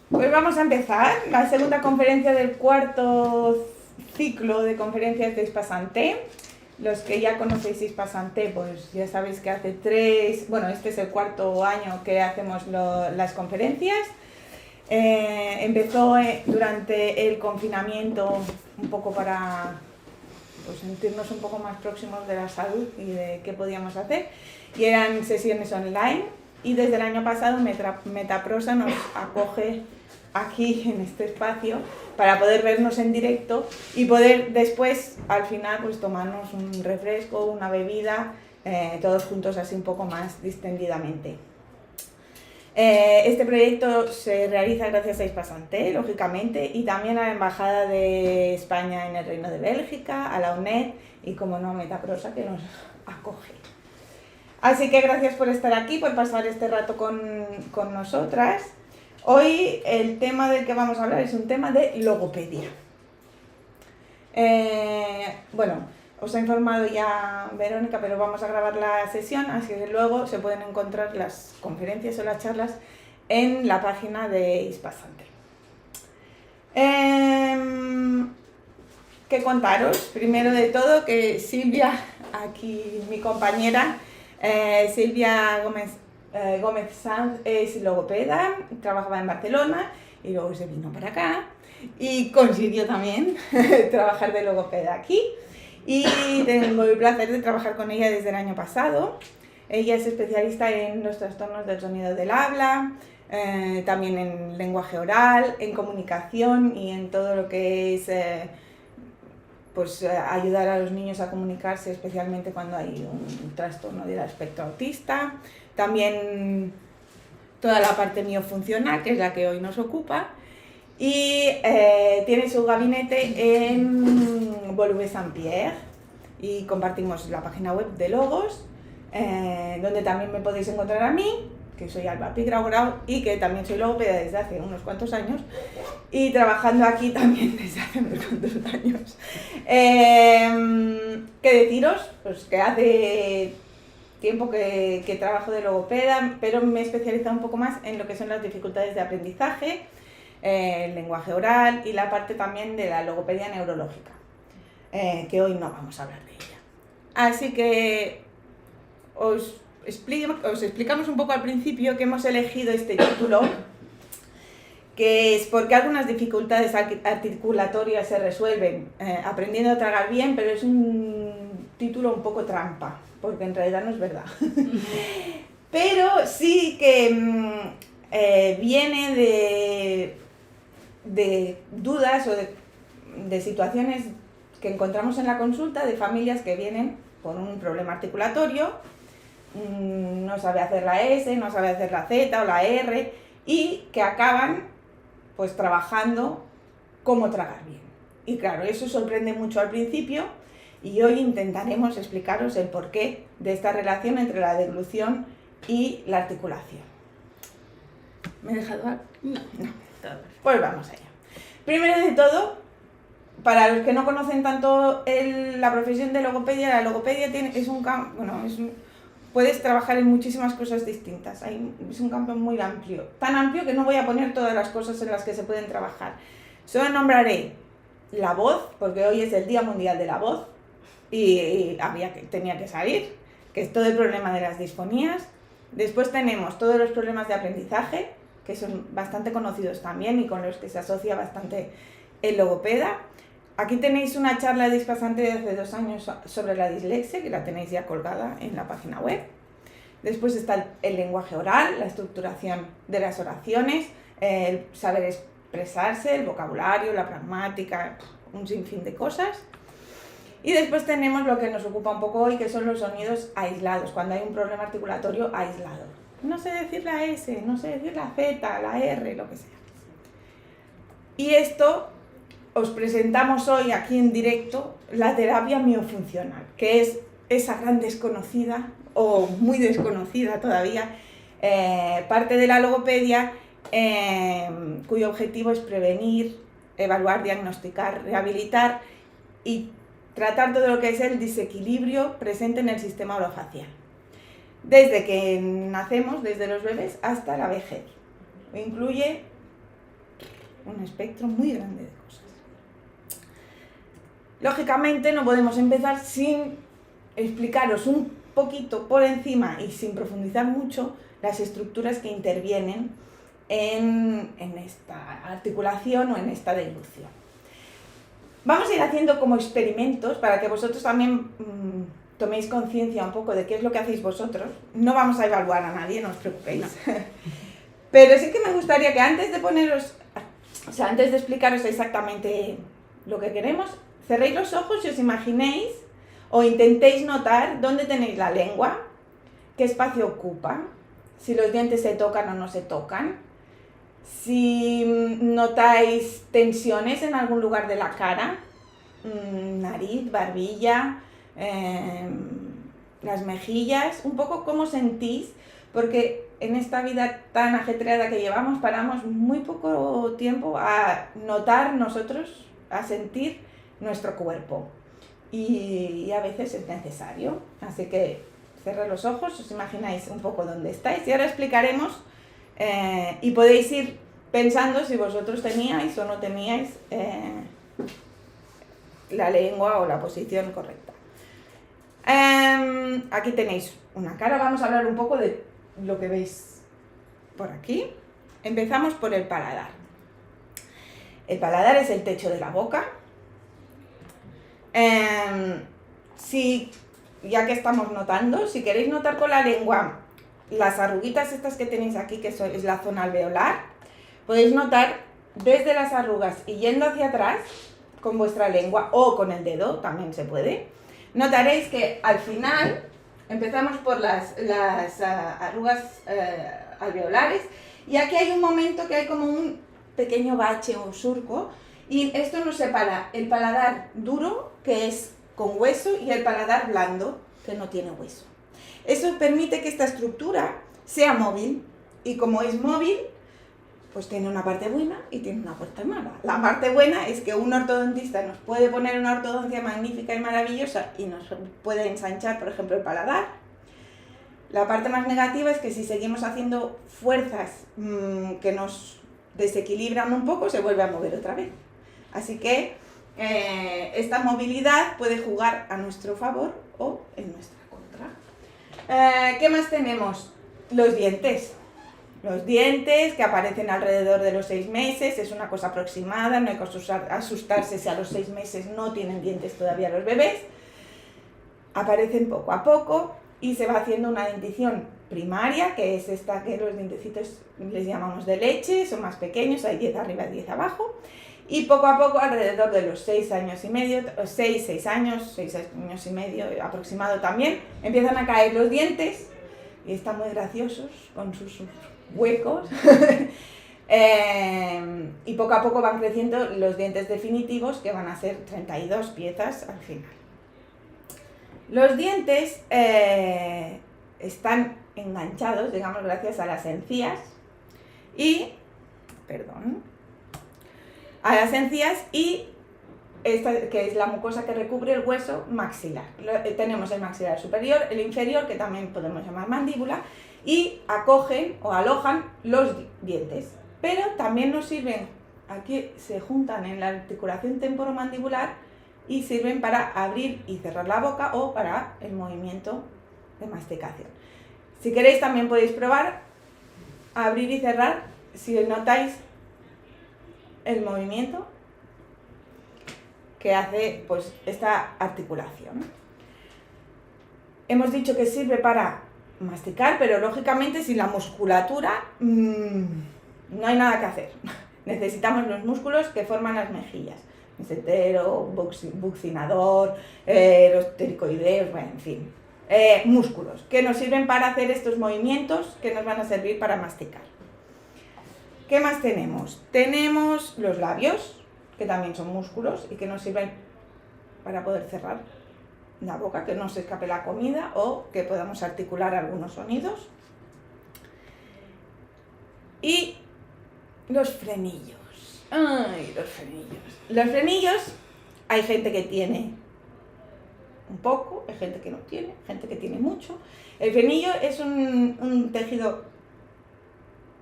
Pues vamos a empezar la segunda conferencia del cuarto ciclo de conferencias de ISPA Santé. Los que ya conocéis ISPA Santé, pues ya sabéis que hace este es el cuarto año que hacemos las conferencias. Empezó durante el confinamiento un poco para sentirnos un poco más próximos de la salud y de qué podíamos hacer. Y eran sesiones online y desde el año pasado Metaprosa nos acoge aquí en este espacio para poder vernos en directo y poder después al final pues tomarnos un refresco, una bebida, todos juntos así un poco más distendidamente. Este proyecto se realiza gracias a ISPA Santé, lógicamente, y también a la Embajada de España en el Reino de Bélgica, a la UNED y, como no, Metaprosa, que nos acoge. Así que gracias por estar aquí, por pasar este rato con nosotras. Hoy el tema del que vamos a hablar es un tema de logopedia. Os ha informado ya Verónica, pero vamos a grabar la sesión, así que luego se pueden encontrar las conferencias o las charlas en la página de ISPA Santé. ¿Qué contaros? Primero de todo que Silvia, aquí mi compañera, Silvia Gómez Sanz es logopeda, trabajaba en Barcelona y luego se vino para acá y consiguió también trabajar de logopeda aquí. Y tengo el placer de trabajar con ella desde el año pasado. Ella es especialista en los trastornos del sonido del habla, también en lenguaje oral, en comunicación y en todo lo que es ayudar a los niños a comunicarse, especialmente cuando hay un trastorno del espectro autista. También toda la parte miofuncional, que es la que hoy nos ocupa. Y tiene su gabinete en Woluwe-Saint-Pierre y compartimos la página web de Logos, donde también me podéis encontrar a mí, que soy Alba Pigrau y que también soy logopeda desde hace unos cuantos años y trabajando aquí también desde hace unos cuantos años. ¿Qué deciros? Pues que hace tiempo que trabajo de logopeda, pero me he especializado un poco más en lo que son las dificultades de aprendizaje, el lenguaje oral y la parte también de la logopedia neurológica, que hoy no vamos a hablar de ella. Así que os explicamos un poco al principio que hemos elegido este título, que es porque algunas dificultades articulatorias se resuelven aprendiendo a tragar bien, pero es un título un poco trampa, porque en realidad no es verdad. Pero sí que viene de dudas o de situaciones que encontramos en la consulta de familias que vienen con un problema articulatorio, no sabe hacer la S, no sabe hacer la Z o la R y que acaban pues trabajando cómo tragar bien. Y claro, eso sorprende mucho al principio y hoy intentaremos explicaros el porqué de esta relación entre la deglución y la articulación. ¿Me he dejado algo? No. Pues vamos allá. Primero de todo, para los que no conocen tanto la profesión de logopedia, la logopedia puedes trabajar en muchísimas cosas distintas. Es un campo muy amplio, tan amplio que no voy a poner todas las cosas en las que se pueden trabajar. Solo nombraré la voz, porque hoy es el Día Mundial de la Voz y tenía que salir, que es todo el problema de las disfonías. Después tenemos todos los problemas de aprendizaje, que son bastante conocidos también y con los que se asocia bastante el logopeda. Aquí tenéis una charla de ISPA Santé de hace 2 años sobre la dislexia, que la tenéis ya colgada en la página web. Después está el lenguaje oral, la estructuración de las oraciones, el saber expresarse, el vocabulario, la pragmática, un sinfín de cosas. Y después tenemos lo que nos ocupa un poco hoy, que son los sonidos aislados, cuando hay un problema articulatorio aislado. No sé decir la S, no sé decir la Z, la R, lo que sea. Y esto os presentamos hoy aquí en directo la terapia miofuncional, que es esa gran desconocida o muy desconocida todavía parte de la logopedia, cuyo objetivo es prevenir, evaluar, diagnosticar, rehabilitar y tratar todo lo que es el desequilibrio presente en el sistema orofacial, desde que nacemos, desde los bebés hasta la vejez. Incluye un espectro muy grande de cosas. Lógicamente no podemos empezar sin explicaros un poquito por encima y sin profundizar mucho las estructuras que intervienen en esta articulación o en esta deglución. Vamos a ir haciendo como experimentos para que vosotros también toméis conciencia un poco de qué es lo que hacéis vosotros. No vamos a evaluar a nadie, no os preocupéis. No. Pero sí que me gustaría que antes de explicaros exactamente lo que queremos, cerréis los ojos y os imaginéis o intentéis notar dónde tenéis la lengua, qué espacio ocupa, si los dientes se tocan o no se tocan, si notáis tensiones en algún lugar de la cara, nariz, barbilla, las mejillas, un poco cómo sentís, porque en esta vida tan ajetreada que llevamos paramos muy poco tiempo a notar nosotros, a sentir nuestro cuerpo y a veces es necesario, así que cerrad los ojos, os imagináis un poco dónde estáis y ahora explicaremos y podéis ir pensando si vosotros teníais o no teníais la lengua o la posición correcta. Aquí tenéis una cara, vamos a hablar un poco de lo que veis por aquí. Empezamos por el paladar. El paladar es el techo de la boca. Ya que estamos notando, si queréis notar con la lengua las arruguitas estas que tenéis aquí, que es la zona alveolar, podéis notar desde las arrugas y yendo hacia atrás con vuestra lengua o con el dedo, también se puede. Notaréis que al final empezamos por las arrugas alveolares y aquí hay un momento que hay como un pequeño bache o surco y esto nos separa el paladar duro, que es con hueso, y el paladar blando, que no tiene hueso. Eso permite que esta estructura sea móvil y como es móvil, pues tiene una parte buena y tiene una parte mala. La parte buena es que un ortodontista nos puede poner una ortodoncia magnífica y maravillosa y nos puede ensanchar, por ejemplo, el paladar. La parte más negativa es que si seguimos haciendo fuerzas que nos desequilibran un poco, se vuelve a mover otra vez. Así que esta movilidad puede jugar a nuestro favor o en nuestra contra. ¿Qué más tenemos? Los dientes. Los dientes que aparecen alrededor de los 6 meses, es una cosa aproximada, no hay que asustarse si a los 6 meses no tienen dientes todavía los bebés. Aparecen poco a poco y se va haciendo una dentición primaria, que es esta que los dientecitos les llamamos de leche, son más pequeños, hay 10 arriba y 10 abajo. Y poco a poco, alrededor de los 6 años y medio, 6 años y medio aproximado también, empiezan a caer los dientes y están muy graciosos con sus huecos y poco a poco van creciendo los dientes definitivos, que van a ser 32 piezas al final. Los dientes están enganchados, digamos, gracias a las encías y esta que es la mucosa que recubre el hueso maxilar. Tenemos el maxilar superior, el inferior, que también podemos llamar mandíbula, y acogen o alojan los dientes. Pero también nos sirven, aquí se juntan en la articulación temporomandibular y sirven para abrir y cerrar la boca o para el movimiento de masticación. Si queréis también podéis probar a abrir y cerrar si notáis el movimiento que hace pues esta articulación. Hemos dicho que sirve para masticar, pero lógicamente sin la musculatura no hay nada que hacer. Necesitamos los músculos que forman las mejillas, mesentero, buccinador, los ptericoideos, bueno, en fin, músculos que nos sirven para hacer estos movimientos que nos van a servir para masticar. ¿Qué más tenemos? Tenemos los labios, que también son músculos y que nos sirven para poder cerrar la boca, que no se escape la comida o que podamos articular algunos sonidos. Y los frenillos. ¡Ay, los frenillos! Los frenillos, hay gente que tiene un poco, hay gente que no tiene, gente que tiene mucho. El frenillo es un tejido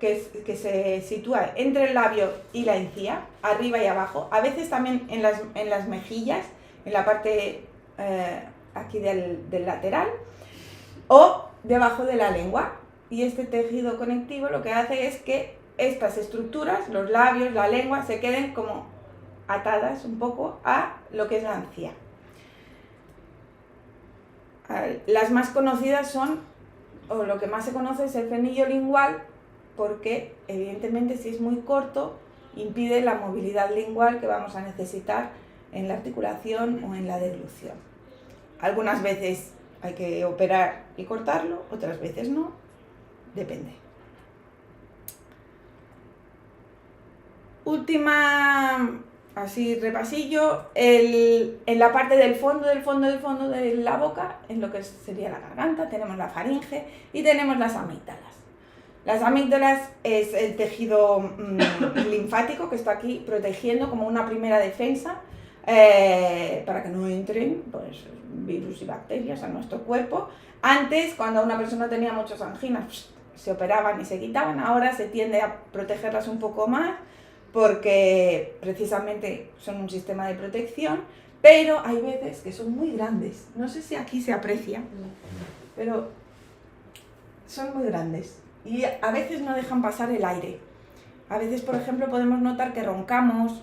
que se sitúa entre el labio y la encía, arriba y abajo, a veces también en las mejillas, en la parte aquí del lateral, o debajo de la lengua. Y este tejido conectivo lo que hace es que estas estructuras, los labios, la lengua, se queden como atadas un poco a lo que es la encía. Las más conocidas son, o lo que más se conoce es el frenillo lingual, porque evidentemente si es muy corto impide la movilidad lingual que vamos a necesitar en la articulación o en la deglución. Algunas veces hay que operar y cortarlo, otras veces no, depende. Última, así repasillo, en la parte del fondo de la boca, en lo que sería la garganta, tenemos la faringe y tenemos las amígdalas. Las amígdalas es el tejido linfático que está aquí protegiendo como una primera defensa para que no entren pues, virus y bacterias a nuestro cuerpo. Antes, cuando una persona tenía muchas anginas, se operaban y se quitaban. Ahora se tiende a protegerlas un poco más porque precisamente son un sistema de protección, pero hay veces que son muy grandes. No sé si aquí se aprecia, pero son muy grandes. Y a veces no dejan pasar el aire. A veces, por ejemplo, podemos notar que roncamos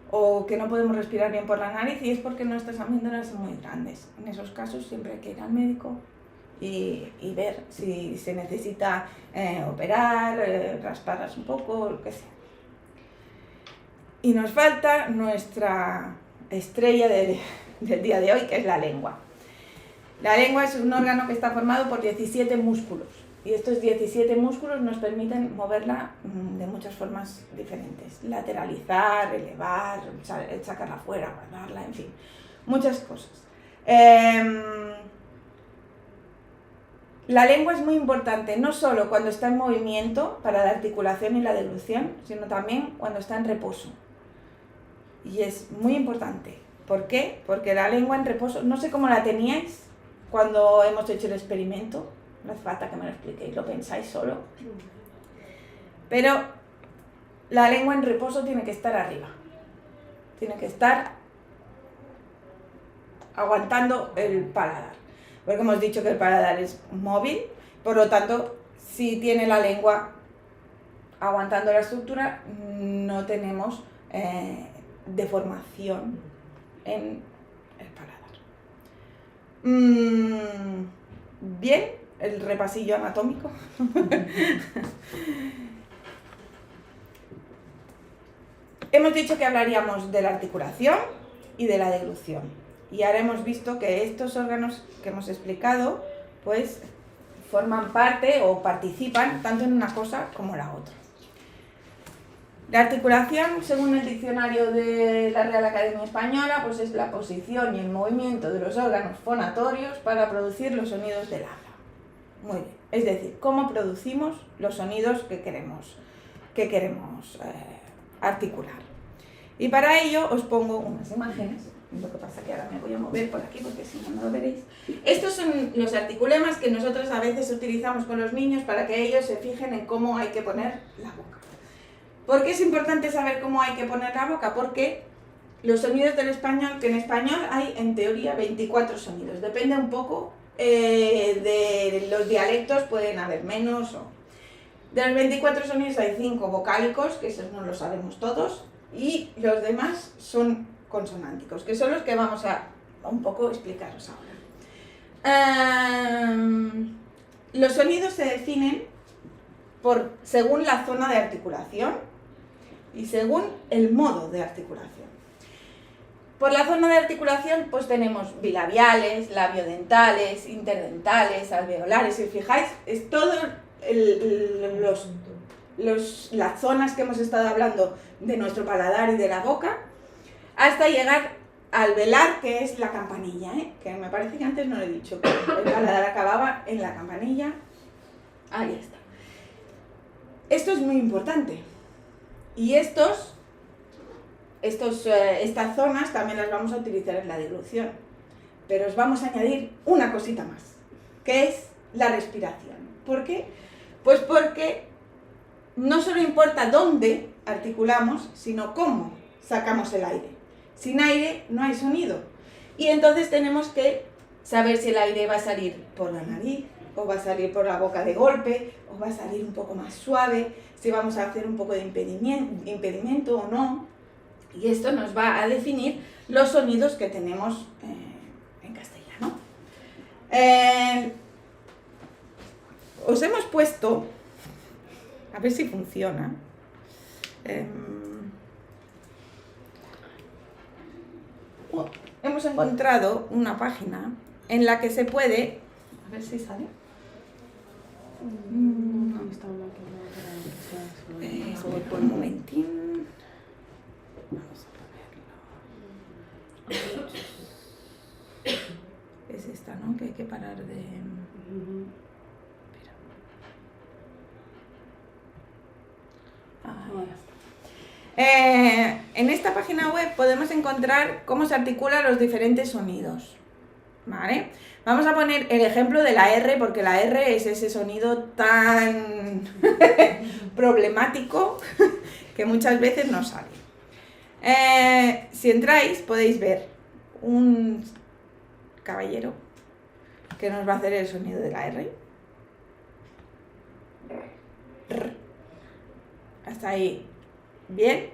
o que no podemos respirar bien por la nariz y es porque nuestras amígdalas son muy grandes. En esos casos siempre hay que ir al médico y ver si se necesita operar, rasparlas un poco, lo que sea. Y nos falta nuestra estrella del día de hoy, que es la lengua. La lengua es un órgano que está formado por 17 músculos. Y estos 17 músculos nos permiten moverla de muchas formas diferentes. Lateralizar, elevar, sacarla fuera, guardarla, en fin, muchas cosas. La lengua es muy importante, no solo cuando está en movimiento para la articulación y la deglución, sino también cuando está en reposo. Y es muy importante. ¿Por qué? Porque la lengua en reposo, no sé cómo la teníais cuando hemos hecho el experimento, no hace falta que me lo expliquéis, lo pensáis solo. Pero la lengua en reposo tiene que estar arriba. Tiene que estar aguantando el paladar. Porque hemos dicho que el paladar es móvil, por lo tanto, si tiene la lengua aguantando la estructura, no tenemos deformación en el paladar. Bien. El repasillo anatómico. Hemos dicho que hablaríamos de la articulación y de la deglución. Y ahora hemos visto que estos órganos que hemos explicado, pues, forman parte o participan tanto en una cosa como la otra. La articulación, según el diccionario de la Real Academia Española, pues es la posición y el movimiento de los órganos fonatorios para producir los sonidos del habla. Muy bien, es decir, cómo producimos los sonidos que queremos articular. Y para ello os pongo unas imágenes, lo que pasa que ahora me voy a mover por aquí porque si no, no lo veréis. Estos son los articulemas que nosotros a veces utilizamos con los niños para que ellos se fijen en cómo hay que poner la boca. ¿Por qué es importante saber cómo hay que poner la boca? Porque los sonidos del español, que en español hay en teoría 24 sonidos, depende un poco de los dialectos, pueden haber menos. De los 24 sonidos hay 5 vocálicos, que esos no lo sabemos todos, y los demás son consonánticos, que son los que vamos a un poco explicaros ahora. Los sonidos se definen según la zona de articulación y según el modo de articulación. Por la zona de articulación pues tenemos bilabiales, labiodentales, interdentales, alveolares. Si os fijáis, es todo las zonas que hemos estado hablando de nuestro paladar y de la boca, hasta llegar al velar, que es la campanilla, que me parece que antes no lo he dicho, que el paladar acababa en la campanilla. Ahí está. Esto es muy importante. Y estas zonas también las vamos a utilizar en la deglución, pero os vamos a añadir una cosita más, que es la respiración. ¿Por qué? Pues porque no solo importa dónde articulamos, sino cómo sacamos el aire. Sin aire no hay sonido. Y entonces tenemos que saber si el aire va a salir por la nariz, o va a salir por la boca de golpe, o va a salir un poco más suave, si vamos a hacer un poco de impedimento o no. Y esto nos va a definir los sonidos que tenemos en castellano. Os hemos puesto, a ver si funciona, hemos encontrado una página en la que se puede, a ver si sale. Un momentín. Vamos a ponerlo. Es esta, ¿no? Que hay que parar de... Espera. En esta página web podemos encontrar cómo se articulan los diferentes sonidos. ¿Vale? Vamos a poner el ejemplo de la R, porque la R es ese sonido tan problemático que muchas veces no sale. Si entráis podéis ver un caballero que nos va a hacer el sonido de la R. Hasta ahí. Bien.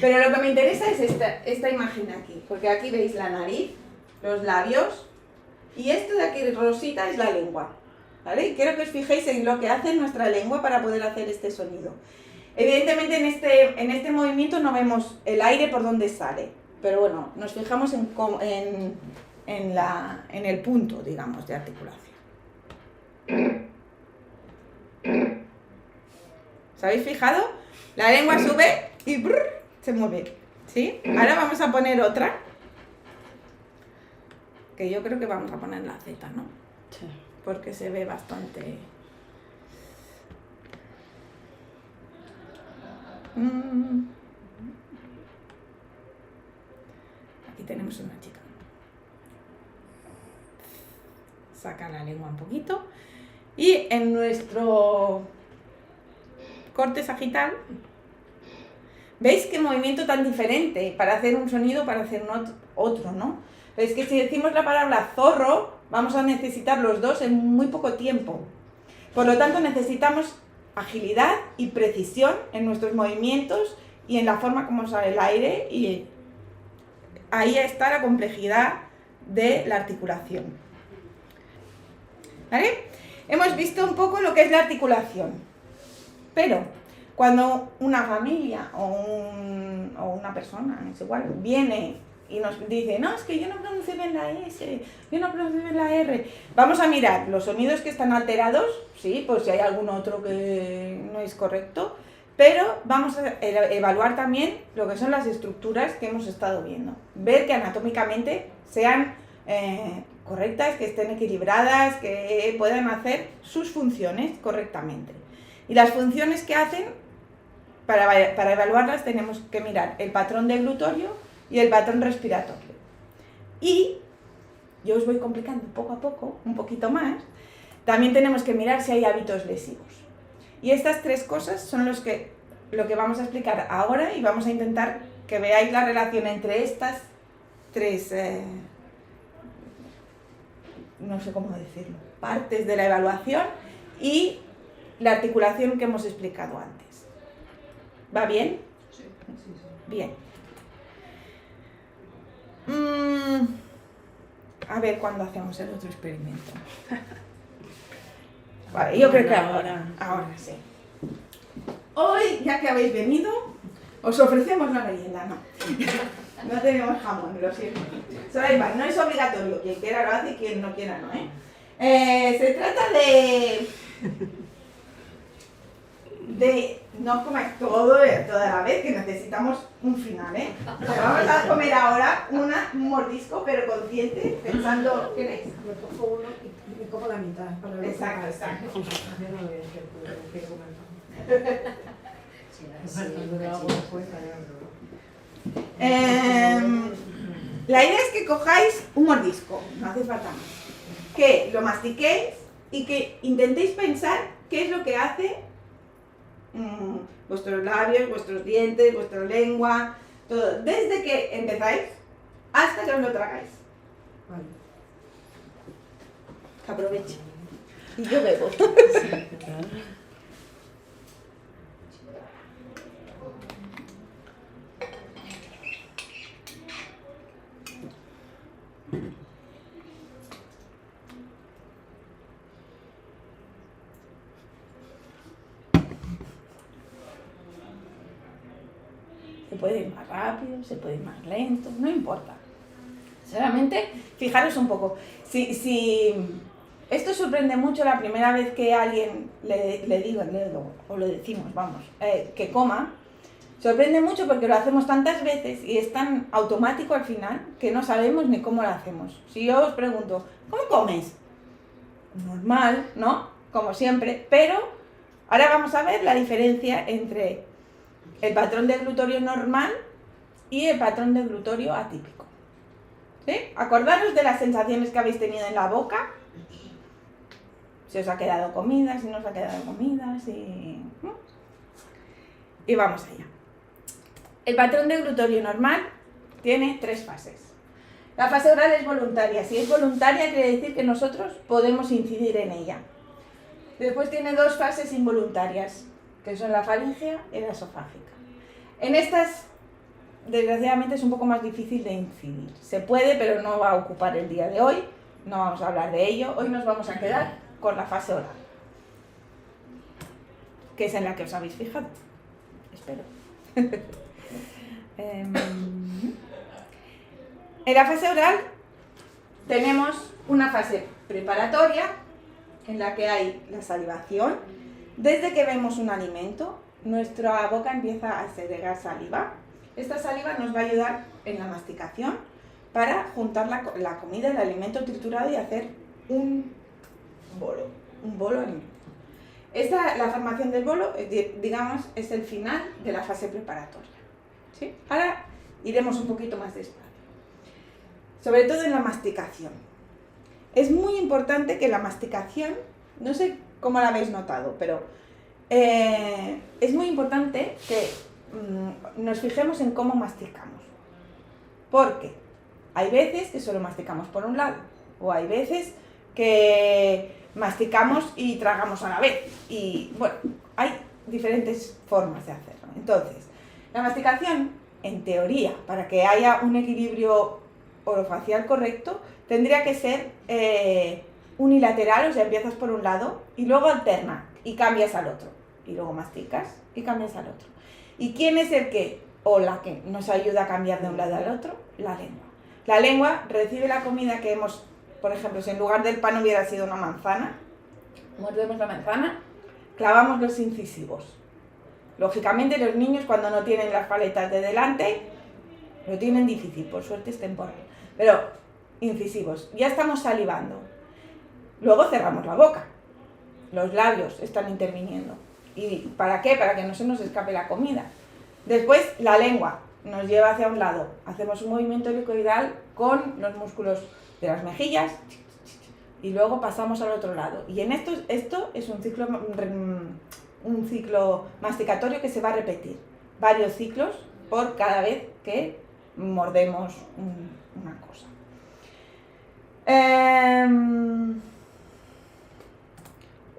Pero lo que me interesa es esta imagen aquí, porque aquí veis la nariz, los labios, y esto de aquí rosita es la lengua, ¿vale? Y quiero que os fijéis en lo que hace nuestra lengua para poder hacer este sonido. Evidentemente en este movimiento no vemos el aire por donde sale, pero bueno, nos fijamos en el punto, digamos, de articulación. ¿Os habéis fijado? La lengua sube y se mueve, ¿sí? Ahora vamos a poner otra. Que yo creo que vamos a poner la Z, ¿no? Sí. Porque se ve bastante... Aquí tenemos una chica. Saca la lengua un poquito. Y en nuestro corte sagital, ¿veis qué movimiento tan diferente para hacer un sonido, para hacer otro, ¿no? Es que si decimos la palabra zorro, vamos a necesitar los dos en muy poco tiempo. Por lo tanto, necesitamos agilidad y precisión en nuestros movimientos y en la forma como sale el aire, y ahí está la complejidad de la articulación. ¿Vale? Hemos visto un poco lo que es la articulación, pero cuando una familia o una persona, es igual, viene y nos dice, no, es que yo no pronuncio bien la S, yo no pronuncio bien la R. Vamos a mirar los sonidos que están alterados, sí, pues si hay algún otro que no es correcto, pero vamos a evaluar también lo que son las estructuras que hemos estado viendo. Ver que anatómicamente sean correctas, que estén equilibradas, que puedan hacer sus funciones correctamente. Y las funciones que hacen, para evaluarlas tenemos que mirar el patrón deglutorio y el patrón respiratorio. Y yo os voy complicando poco a poco, un poquito más, también tenemos que mirar si hay hábitos lesivos. Y estas tres cosas son lo que vamos a explicar ahora, y vamos a intentar que veáis la relación entre estas tres, no sé cómo decirlo, partes de la evaluación y la articulación que hemos explicado antes. ¿Va bien? Sí. Bien. A ver cuándo hacemos el otro experimento. Vale, yo creo que ahora sí. Hoy, ya que habéis venido, os ofrecemos la merienda, no. No tenemos jamón, lo siento. No es obligatorio, quien quiera lo hace y quien no quiera no, se trata de no comer toda la vez, que necesitamos un final, Vamos a comer ahora un mordisco, pero consciente, pensando, ¿quién es? Me cojo uno y me como la mitad. Para exacto. La idea es que cojáis un mordisco, no hace falta más. Que lo mastiquéis y que intentéis pensar qué es lo que hace vuestros labios, vuestros dientes, vuestra lengua, todo, desde que empezáis hasta que os lo tragáis. Vale. Que aproveche. Y yo bebo. Se puede ir más rápido, se puede ir más lento, no importa. Solamente fijaros un poco. Si esto sorprende mucho la primera vez que alguien le digo, o le decimos, vamos, que coma, sorprende mucho porque lo hacemos tantas veces y es tan automático al final que no sabemos ni cómo lo hacemos. Si yo os pregunto, ¿cómo comes? Normal, ¿no? Como siempre, pero ahora vamos a ver la diferencia entre el patrón deglutorio normal y el patrón deglutorio atípico. ¿Sí? Acordaros de las sensaciones que habéis tenido en la boca, si os ha quedado comida, si no os ha quedado comida, si... Y vamos allá. El patrón deglutorio normal tiene 3 fases. La fase oral es voluntaria. Si es voluntaria quiere decir que nosotros podemos incidir en ella. Después tiene 2 fases involuntarias, que son la faríngea y la esofágica. En estas, desgraciadamente, es un poco más difícil de incidir. Se puede, pero no va a ocupar el día de hoy. No vamos a hablar de ello. Hoy nos vamos a quedar con la fase oral, que es en la que os habéis fijado. Espero. En la fase oral tenemos una fase preparatoria en la que hay la salivación. Desde que vemos un alimento, nuestra boca empieza a segregar saliva. Esta saliva nos va a ayudar en la masticación para juntar la comida, el alimento triturado y hacer un bolo alimento. La formación del bolo, digamos, es el final de la fase preparatoria. ¿Sí? Ahora iremos un poquito más despacio. Sobre todo en la masticación. Es muy importante que la masticación, no sé cómo la habéis notado, pero es muy importante que nos fijemos en cómo masticamos. Porque hay veces que solo masticamos por un lado, o hay veces que masticamos y tragamos a la vez. Y bueno, hay diferentes formas de hacerlo. Entonces, la masticación, en teoría, para que haya un equilibrio orofacial correcto, tendría que ser unilateral, o sea, empiezas por un lado y luego alterna y cambias al otro. Y luego masticas y cambias al otro. ¿Y quién es el que o la que nos ayuda a cambiar de un lado al otro? La lengua. La lengua recibe la comida que hemos, por ejemplo, si en lugar del pan hubiera sido una manzana, mordemos la manzana, clavamos los incisivos. Lógicamente los niños cuando no tienen las paletas de delante, lo tienen difícil, por suerte es temporal. Pero incisivos, ya estamos salivando. Luego cerramos la boca. Los labios están interviniendo. ¿Y para qué? Para que no se nos escape la comida. Después la lengua nos lleva hacia un lado. Hacemos un movimiento helicoidal con los músculos de las mejillas y luego pasamos al otro lado. Y en esto es un ciclo masticatorio que se va a repetir. Varios ciclos por cada vez que mordemos una cosa.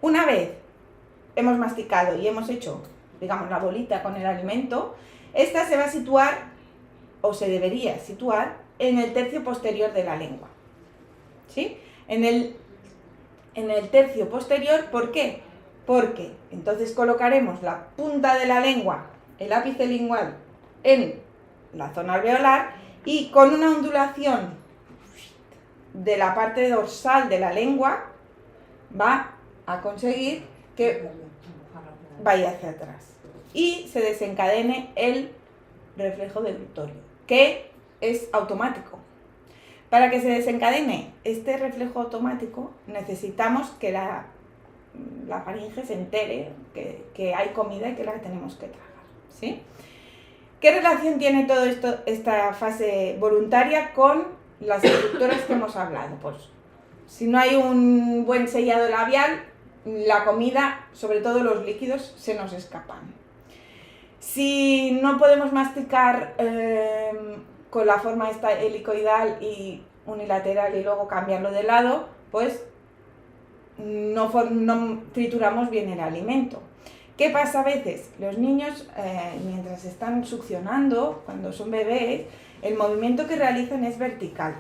Una vez hemos masticado y hemos hecho, digamos, la bolita con el alimento, esta se va a situar, o se debería situar, en el tercio posterior de la lengua. ¿Sí? En el tercio posterior, ¿por qué? Porque entonces colocaremos la punta de la lengua, el ápice lingual, en la zona alveolar y con una ondulación de la parte dorsal de la lengua va a conseguir que vaya hacia atrás y se desencadene el reflejo deglutorio, que es automático. Para que se desencadene este reflejo automático necesitamos que la faringe se entere que hay comida y que la tenemos que tragar, ¿sí? ¿Qué relación tiene todo esto, esta fase voluntaria con las estructuras que hemos hablado? Pues si no hay un buen sellado labial, la comida, sobre todo los líquidos, se nos escapan. Si no podemos masticar con la forma esta helicoidal y unilateral y luego cambiarlo de lado, pues no trituramos bien el alimento. ¿Qué pasa a veces? Los niños, mientras están succionando, cuando son bebés, el movimiento que realizan es vertical.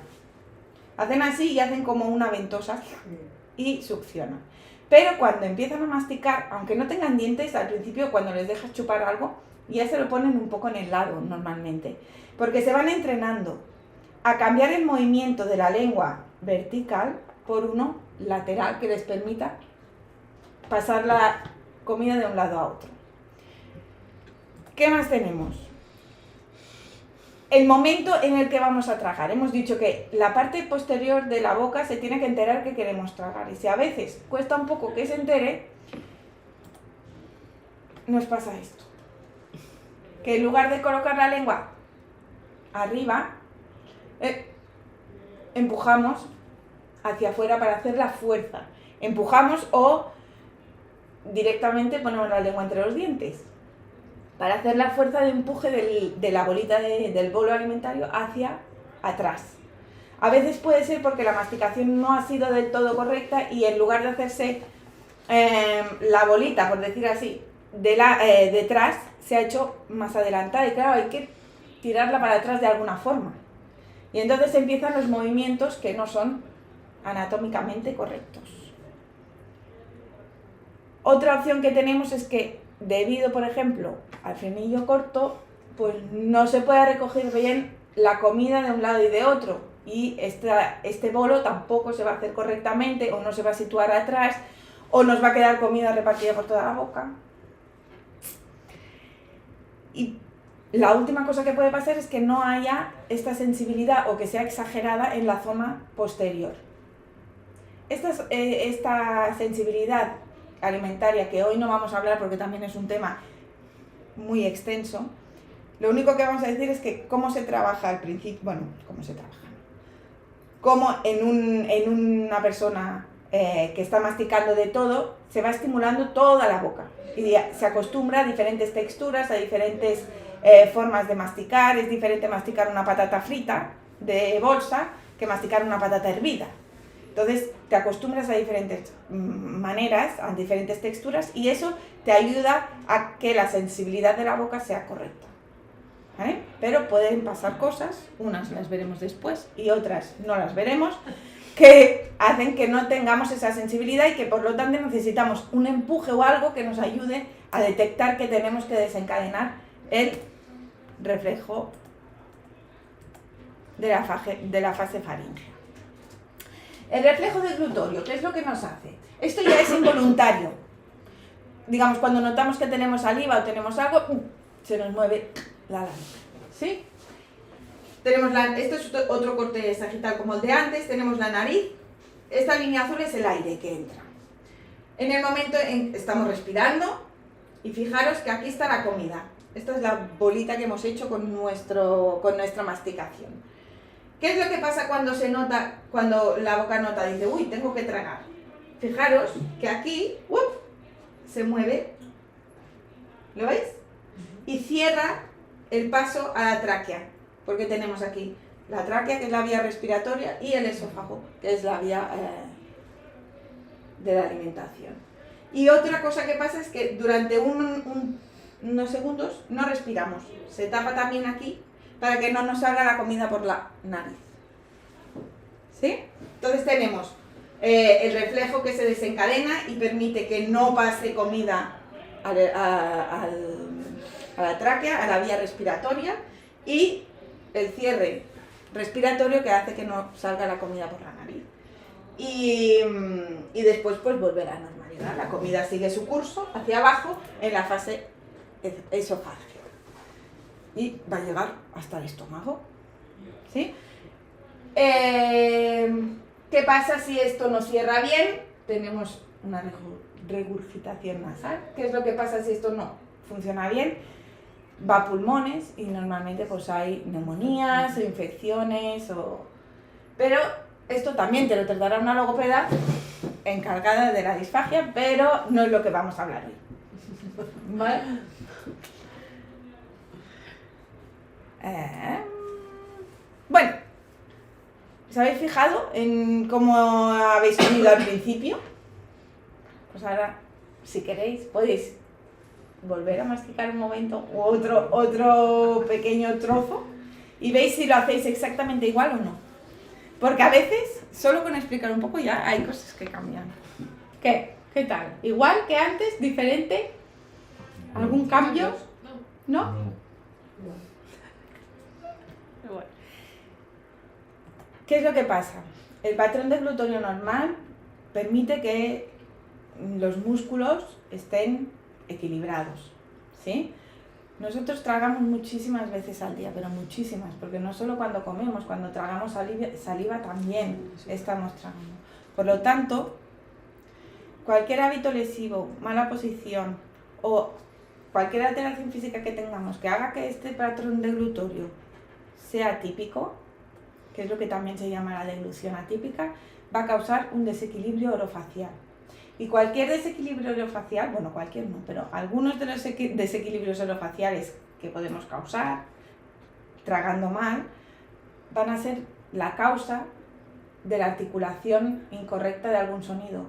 Hacen así y hacen como una ventosa y succionan. Pero cuando empiezan a masticar, aunque no tengan dientes, al principio cuando les dejas chupar algo, ya se lo ponen un poco en el lado normalmente. Porque se van entrenando a cambiar el movimiento de la lengua vertical por uno lateral que les permita pasar la comida de un lado a otro. ¿Qué más tenemos? El momento en el que vamos a tragar. Hemos dicho que la parte posterior de la boca se tiene que enterar que queremos tragar. Y si a veces cuesta un poco que se entere, nos pasa esto. Que en lugar de colocar la lengua arriba, empujamos hacia afuera para hacer la fuerza. Empujamos o directamente ponemos la lengua entre los dientes para hacer la fuerza de empuje de la bolita del bolo alimentario hacia atrás. A veces puede ser porque la masticación no ha sido del todo correcta y en lugar de hacerse la bolita, por decir así, detrás, se ha hecho más adelantada y claro, hay que tirarla para atrás de alguna forma. Y entonces empiezan los movimientos que no son anatómicamente correctos. Otra opción que tenemos es que debido, por ejemplo, al frenillo corto, pues no se puede recoger bien la comida de un lado y de otro y este bolo tampoco se va a hacer correctamente o no se va a situar atrás o nos va a quedar comida repartida por toda la boca. Y la última cosa que puede pasar es que no haya esta sensibilidad o que sea exagerada en la zona posterior. Esta sensibilidad alimentaria, que hoy no vamos a hablar porque también es un tema muy extenso, lo único que vamos a decir es que cómo se trabaja al principio, bueno, cómo se trabaja, cómo en una persona que está masticando de todo, se va estimulando toda la boca y se acostumbra a diferentes texturas, a diferentes formas de masticar. Es diferente masticar una patata frita de bolsa que masticar una patata hervida. Entonces te acostumbras a diferentes maneras, a diferentes texturas y eso te ayuda a que la sensibilidad de la boca sea correcta. ¿Vale? Pero pueden pasar cosas, unas las veremos después y otras no las veremos, que hacen que no tengamos esa sensibilidad y que por lo tanto necesitamos un empuje o algo que nos ayude a detectar que tenemos que desencadenar el reflejo de la fase faríngea. El reflejo deglutorio, ¿qué es lo que nos hace? Esto ya es involuntario. Digamos, cuando notamos que tenemos saliva o tenemos algo, se nos mueve la lágrima. ¿Sí? Esto es otro corte sagital como el de antes. Tenemos la nariz. Esta línea azul es el aire que entra. En el momento en que estamos respirando, y fijaros que aquí está la comida. Esta es la bolita que hemos hecho con nuestra masticación. ¿Qué es lo que pasa cuando la boca nota? Dice, uy, tengo que tragar. Fijaros que aquí se mueve, ¿lo veis? Y cierra el paso a la tráquea, porque tenemos aquí la tráquea, que es la vía respiratoria, y el esófago, que es la vía de la alimentación. Y otra cosa que pasa es que durante unos segundos no respiramos. Se tapa también aquí para que no nos salga la comida por la nariz. ¿Sí? Entonces tenemos el reflejo que se desencadena y permite que no pase comida a la tráquea, a la vía respiratoria, y el cierre respiratorio que hace que no salga la comida por la nariz. Y después pues volver a la normalidad. La comida sigue su curso hacia abajo en la fase esofágica. Y va a llegar hasta el estómago. ¿Sí? ¿Qué pasa si esto no cierra bien? Tenemos una regurgitación nasal. ¿Qué es lo que pasa si esto no funciona bien? Va a pulmones y normalmente pues hay neumonías o infecciones. Pero esto también te lo tratará una logopeda encargada de la disfagia, pero no es lo que vamos a hablar hoy. ¿Vale? Bueno, ¿os habéis fijado en cómo habéis comido al principio? Pues ahora, si queréis, podéis volver a masticar un momento u otro pequeño trozo y veis si lo hacéis exactamente igual o no. Porque a veces, solo con explicar un poco ya hay cosas que cambian. ¿Qué? ¿Qué tal? ¿Igual que antes? ¿Diferente? ¿Algún cambio? ¿No? Bueno. ¿Qué es lo que pasa? El patrón de glutonio normal permite que los músculos estén equilibrados, ¿sí? Nosotros tragamos muchísimas veces al día, pero muchísimas, porque no solo cuando comemos, cuando tragamos saliva también estamos tragando. Por lo tanto, cualquier hábito lesivo, mala posición o cualquier alteración física que tengamos que haga que este patrón de glutorio sea típico, que es lo que también se llama la deglución atípica, va a causar un desequilibrio orofacial. Y cualquier desequilibrio orofacial, bueno, cualquier no, pero algunos de los desequilibrios orofaciales que podemos causar tragando mal van a ser la causa de la articulación incorrecta de algún sonido,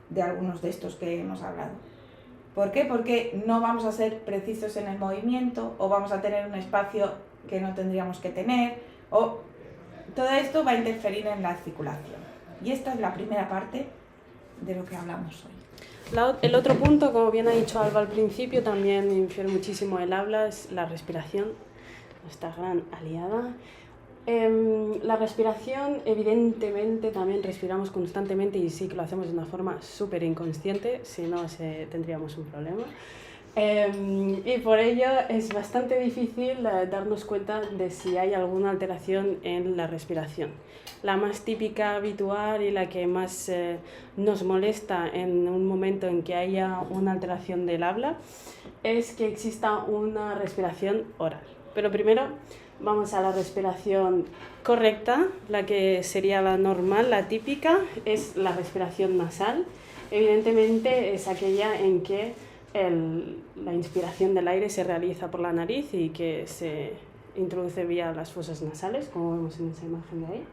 de algunos de estos que hemos hablado. ¿Por qué? Porque no vamos a ser precisos en el movimiento o vamos a tener un espacio que no tendríamos que tener o todo esto va a interferir en la articulación. Y esta es la primera parte de lo que hablamos hoy. El otro punto, como bien ha dicho Alba al principio, también infiere muchísimo el habla, es la respiración, nuestra gran aliada. La respiración, evidentemente, también respiramos constantemente y sí que lo hacemos de una forma súper inconsciente, si no tendríamos un problema. Y por ello es bastante difícil darnos cuenta de si hay alguna alteración en la respiración. La más típica, habitual y la que más nos molesta en un momento en que haya una alteración del habla es que exista una respiración oral. Pero primero vamos a la respiración correcta, la que sería la normal, la típica, es la respiración nasal. Evidentemente es aquella en que la inspiración del aire se realiza por la nariz y que se introduce vía las fosas nasales, como vemos en esa imagen de ahí.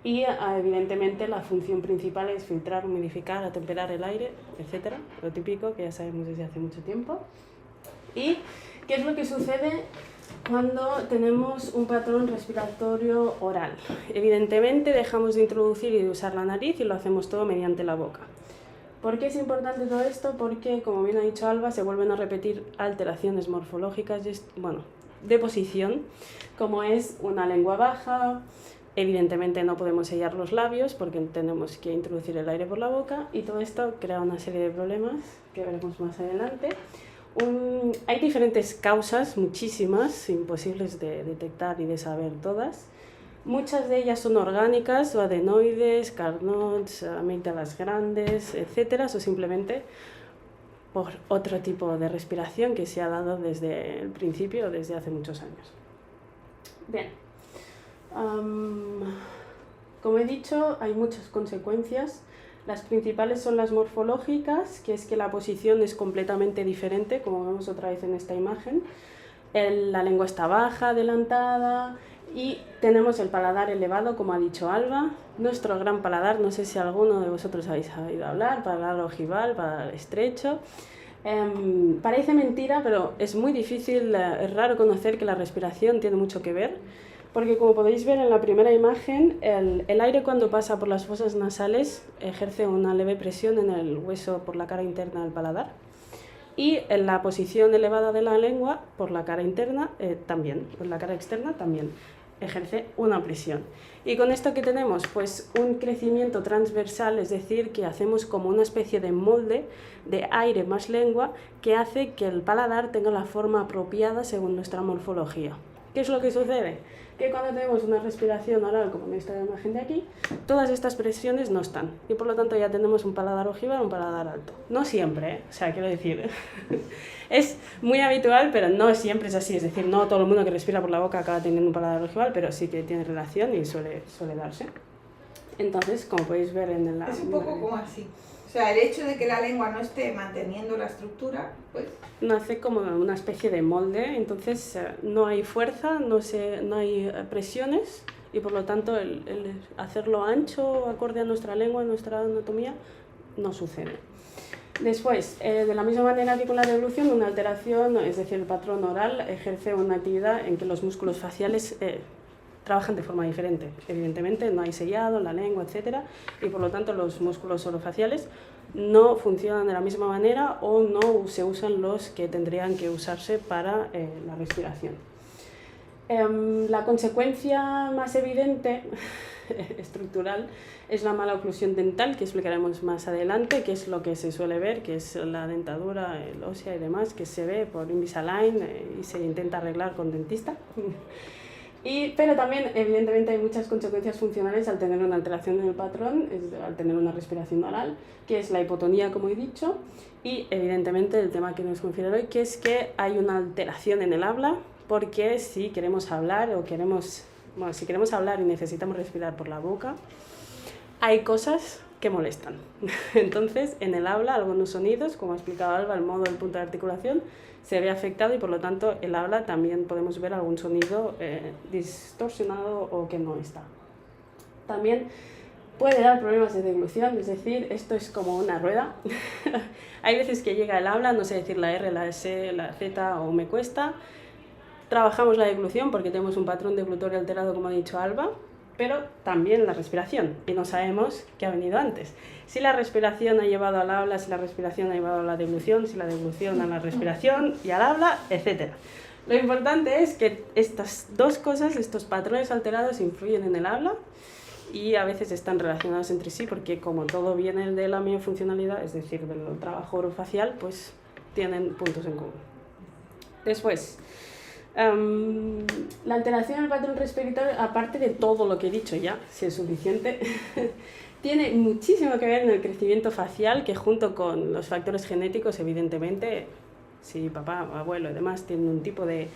Y evidentemente la función principal es filtrar, humidificar, atemperar el aire, etc. Lo típico que ya sabemos desde hace mucho tiempo. ¿Y qué es lo que sucede cuando tenemos un patrón respiratorio oral? Evidentemente dejamos de introducir y de usar la nariz y lo hacemos todo mediante la boca. ¿Por qué es importante todo esto? Porque, como bien ha dicho Alba, se vuelven a repetir alteraciones morfológicas, de posición, como es una lengua baja. Evidentemente no podemos sellar los labios porque tenemos que introducir el aire por la boca y todo esto crea una serie de problemas que veremos más adelante. Hay diferentes causas, muchísimas, imposibles de detectar y de saber todas. Muchas de ellas son orgánicas, o adenoides, Carnots, amígdalas grandes, etc. O simplemente por otro tipo de respiración que se ha dado desde el principio, desde hace muchos años. Bien. Como he dicho, hay muchas consecuencias. Las principales son las morfológicas, que es que la posición es completamente diferente, como vemos otra vez en esta imagen. La lengua está baja, adelantada y tenemos el paladar elevado, como ha dicho Alba. Nuestro gran paladar, no sé si alguno de vosotros habéis oído hablar, paladar ojival, paladar estrecho. Parece mentira, pero es muy difícil, es raro conocer que la respiración tiene mucho que ver. Porque como podéis ver en la primera imagen, el aire cuando pasa por las fosas nasales ejerce una leve presión en el hueso por la cara interna del paladar. Y en la posición elevada de la lengua por la cara interna también, por la cara externa también ejerce una presión. ¿Y con esto qué tenemos? Pues un crecimiento transversal, es decir, que hacemos como una especie de molde de aire más lengua que hace que el paladar tenga la forma apropiada según nuestra morfología. ¿Qué es lo que sucede? Que cuando tenemos una respiración oral, como en esta imagen de aquí, todas estas presiones no están. Y por lo tanto ya tenemos un paladar ojival, un paladar alto. No siempre, o sea, quiero decir, es muy habitual, pero no siempre es así. Es decir, no todo el mundo que respira por la boca acaba teniendo un paladar ojival, pero sí que tiene relación y suele darse. Entonces, como podéis ver en el... Es un poco como así. O sea, el hecho de que la lengua no esté manteniendo la estructura, pues... Nace como una especie de molde, entonces no hay fuerza, no hay presiones y por lo tanto el hacerlo ancho, acorde a nuestra lengua, a nuestra anatomía, no sucede. Después, de la misma manera que con la deglución, una alteración, es decir, el patrón oral ejerce una actividad en que los músculos faciales trabajan de forma diferente. Evidentemente no hay sellado en la lengua, etc. Y por lo tanto los músculos orofaciales no funcionan de la misma manera o no se usan los que tendrían que usarse para la respiración. La consecuencia más evidente, estructural, es la mala oclusión dental, que explicaremos más adelante, que es lo que se suele ver, que es la dentadura, el ósea y demás, que se ve por Invisalign y se intenta arreglar con dentista. Pero también, evidentemente, hay muchas consecuencias funcionales al tener una alteración en el patrón, al tener una respiración oral, que es la hipotonía, como he dicho, y evidentemente el tema que nos confiere hoy, que es que hay una alteración en el habla, porque si queremos hablar si queremos hablar y necesitamos respirar por la boca, hay cosas que molestan. Entonces, en el habla, algunos sonidos, como ha explicado Alba, el modo del punto de articulación, se ve afectado y por lo tanto el habla también podemos ver algún sonido distorsionado o que no está. También puede dar problemas de deglución, es decir, esto es como una rueda. Hay veces que llega el habla, no sé decir la R, la S, la Z o me cuesta. Trabajamos la deglución porque tenemos un patrón deglutorio alterado, como ha dicho Alba, pero también la respiración, y no sabemos qué ha venido antes. Si la respiración ha llevado al habla, si la respiración ha llevado a la deglución, si la deglución a la respiración y al habla, etc. Lo importante es que estas dos cosas, estos patrones alterados, influyen en el habla y a veces están relacionados entre sí porque como todo viene de la miofuncionalidad, es decir, del trabajo orofacial, pues tienen puntos en común. Después, la alteración del patrón respiratorio, aparte de todo lo que he dicho ya, si es suficiente, tiene muchísimo que ver en el crecimiento facial, que junto con los factores genéticos, evidentemente, si papá, abuelo y demás tienen un tipo de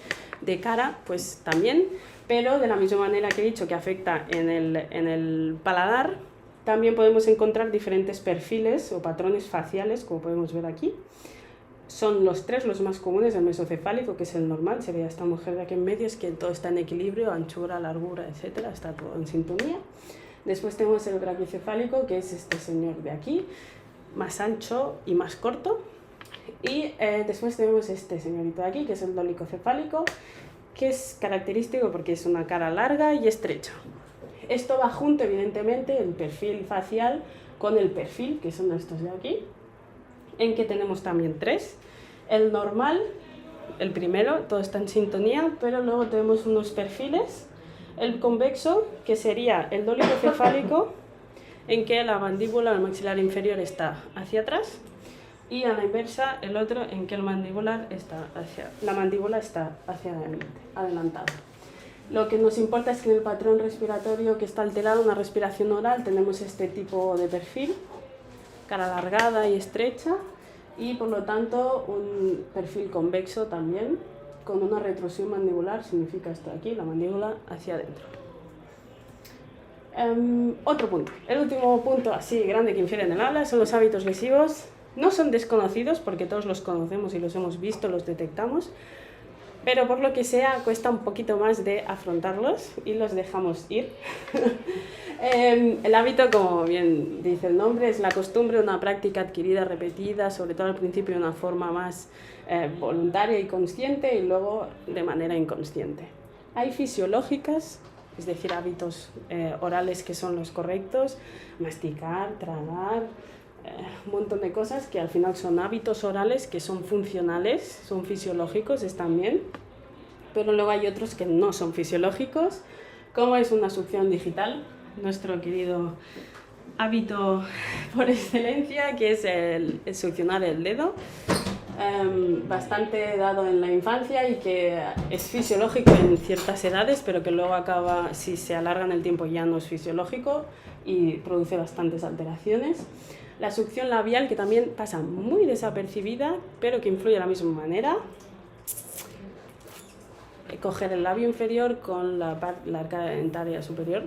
cara, pues también, pero de la misma manera que he dicho que afecta en el paladar, también podemos encontrar diferentes perfiles o patrones faciales, como podemos ver aquí. Son los tres los más comunes, el mesocefálico, que es el normal, se ve a esta mujer de aquí en medio, es que todo está en equilibrio, anchura, largura, etcétera, está todo en sintonía. Después tenemos el braquicefálico, que es este señor de aquí, más ancho y más corto. Y después tenemos este señorito de aquí, que es el dolicocefálico, que es característico porque es una cara larga y estrecha. Esto va junto, evidentemente, el perfil facial con el perfil, que son estos de aquí, en que tenemos también tres. El normal, el primero, todo está en sintonía, pero luego tenemos unos perfiles. El convexo, que sería el dolicocefálico, en que la mandíbula, el maxilar inferior está hacia atrás, y a la inversa, el otro, en que la mandíbula está hacia adelantada. Lo que nos importa es que en el patrón respiratorio que está alterado, una respiración oral, tenemos este tipo de perfil, cara alargada y estrecha, y por lo tanto un perfil convexo también, con una retrusión mandibular, significa esto de aquí, la mandíbula hacia adentro. Otro punto, el último punto así grande que infiere en el habla son los hábitos lesivos. No son desconocidos porque todos los conocemos y los hemos visto, los detectamos, pero por lo que sea cuesta un poquito más de afrontarlos y los dejamos ir. El hábito, como bien dice el nombre, es la costumbre, una práctica adquirida, repetida, sobre todo al principio de una forma más voluntaria y consciente y luego de manera inconsciente. Hay fisiológicas, es decir, hábitos orales que son los correctos, masticar, tragar, un montón de cosas que al final son hábitos orales que son funcionales, son fisiológicos, están bien, pero luego hay otros que no son fisiológicos, como es una succión digital, nuestro querido hábito por excelencia, que es el succionar el dedo, bastante dado en la infancia y que es fisiológico en ciertas edades, pero que luego acaba, si se alarga en el tiempo, ya no es fisiológico y produce bastantes alteraciones. La succión labial, que también pasa muy desapercibida, pero que influye de la misma manera. coger el labio inferior con la arcada dentaria superior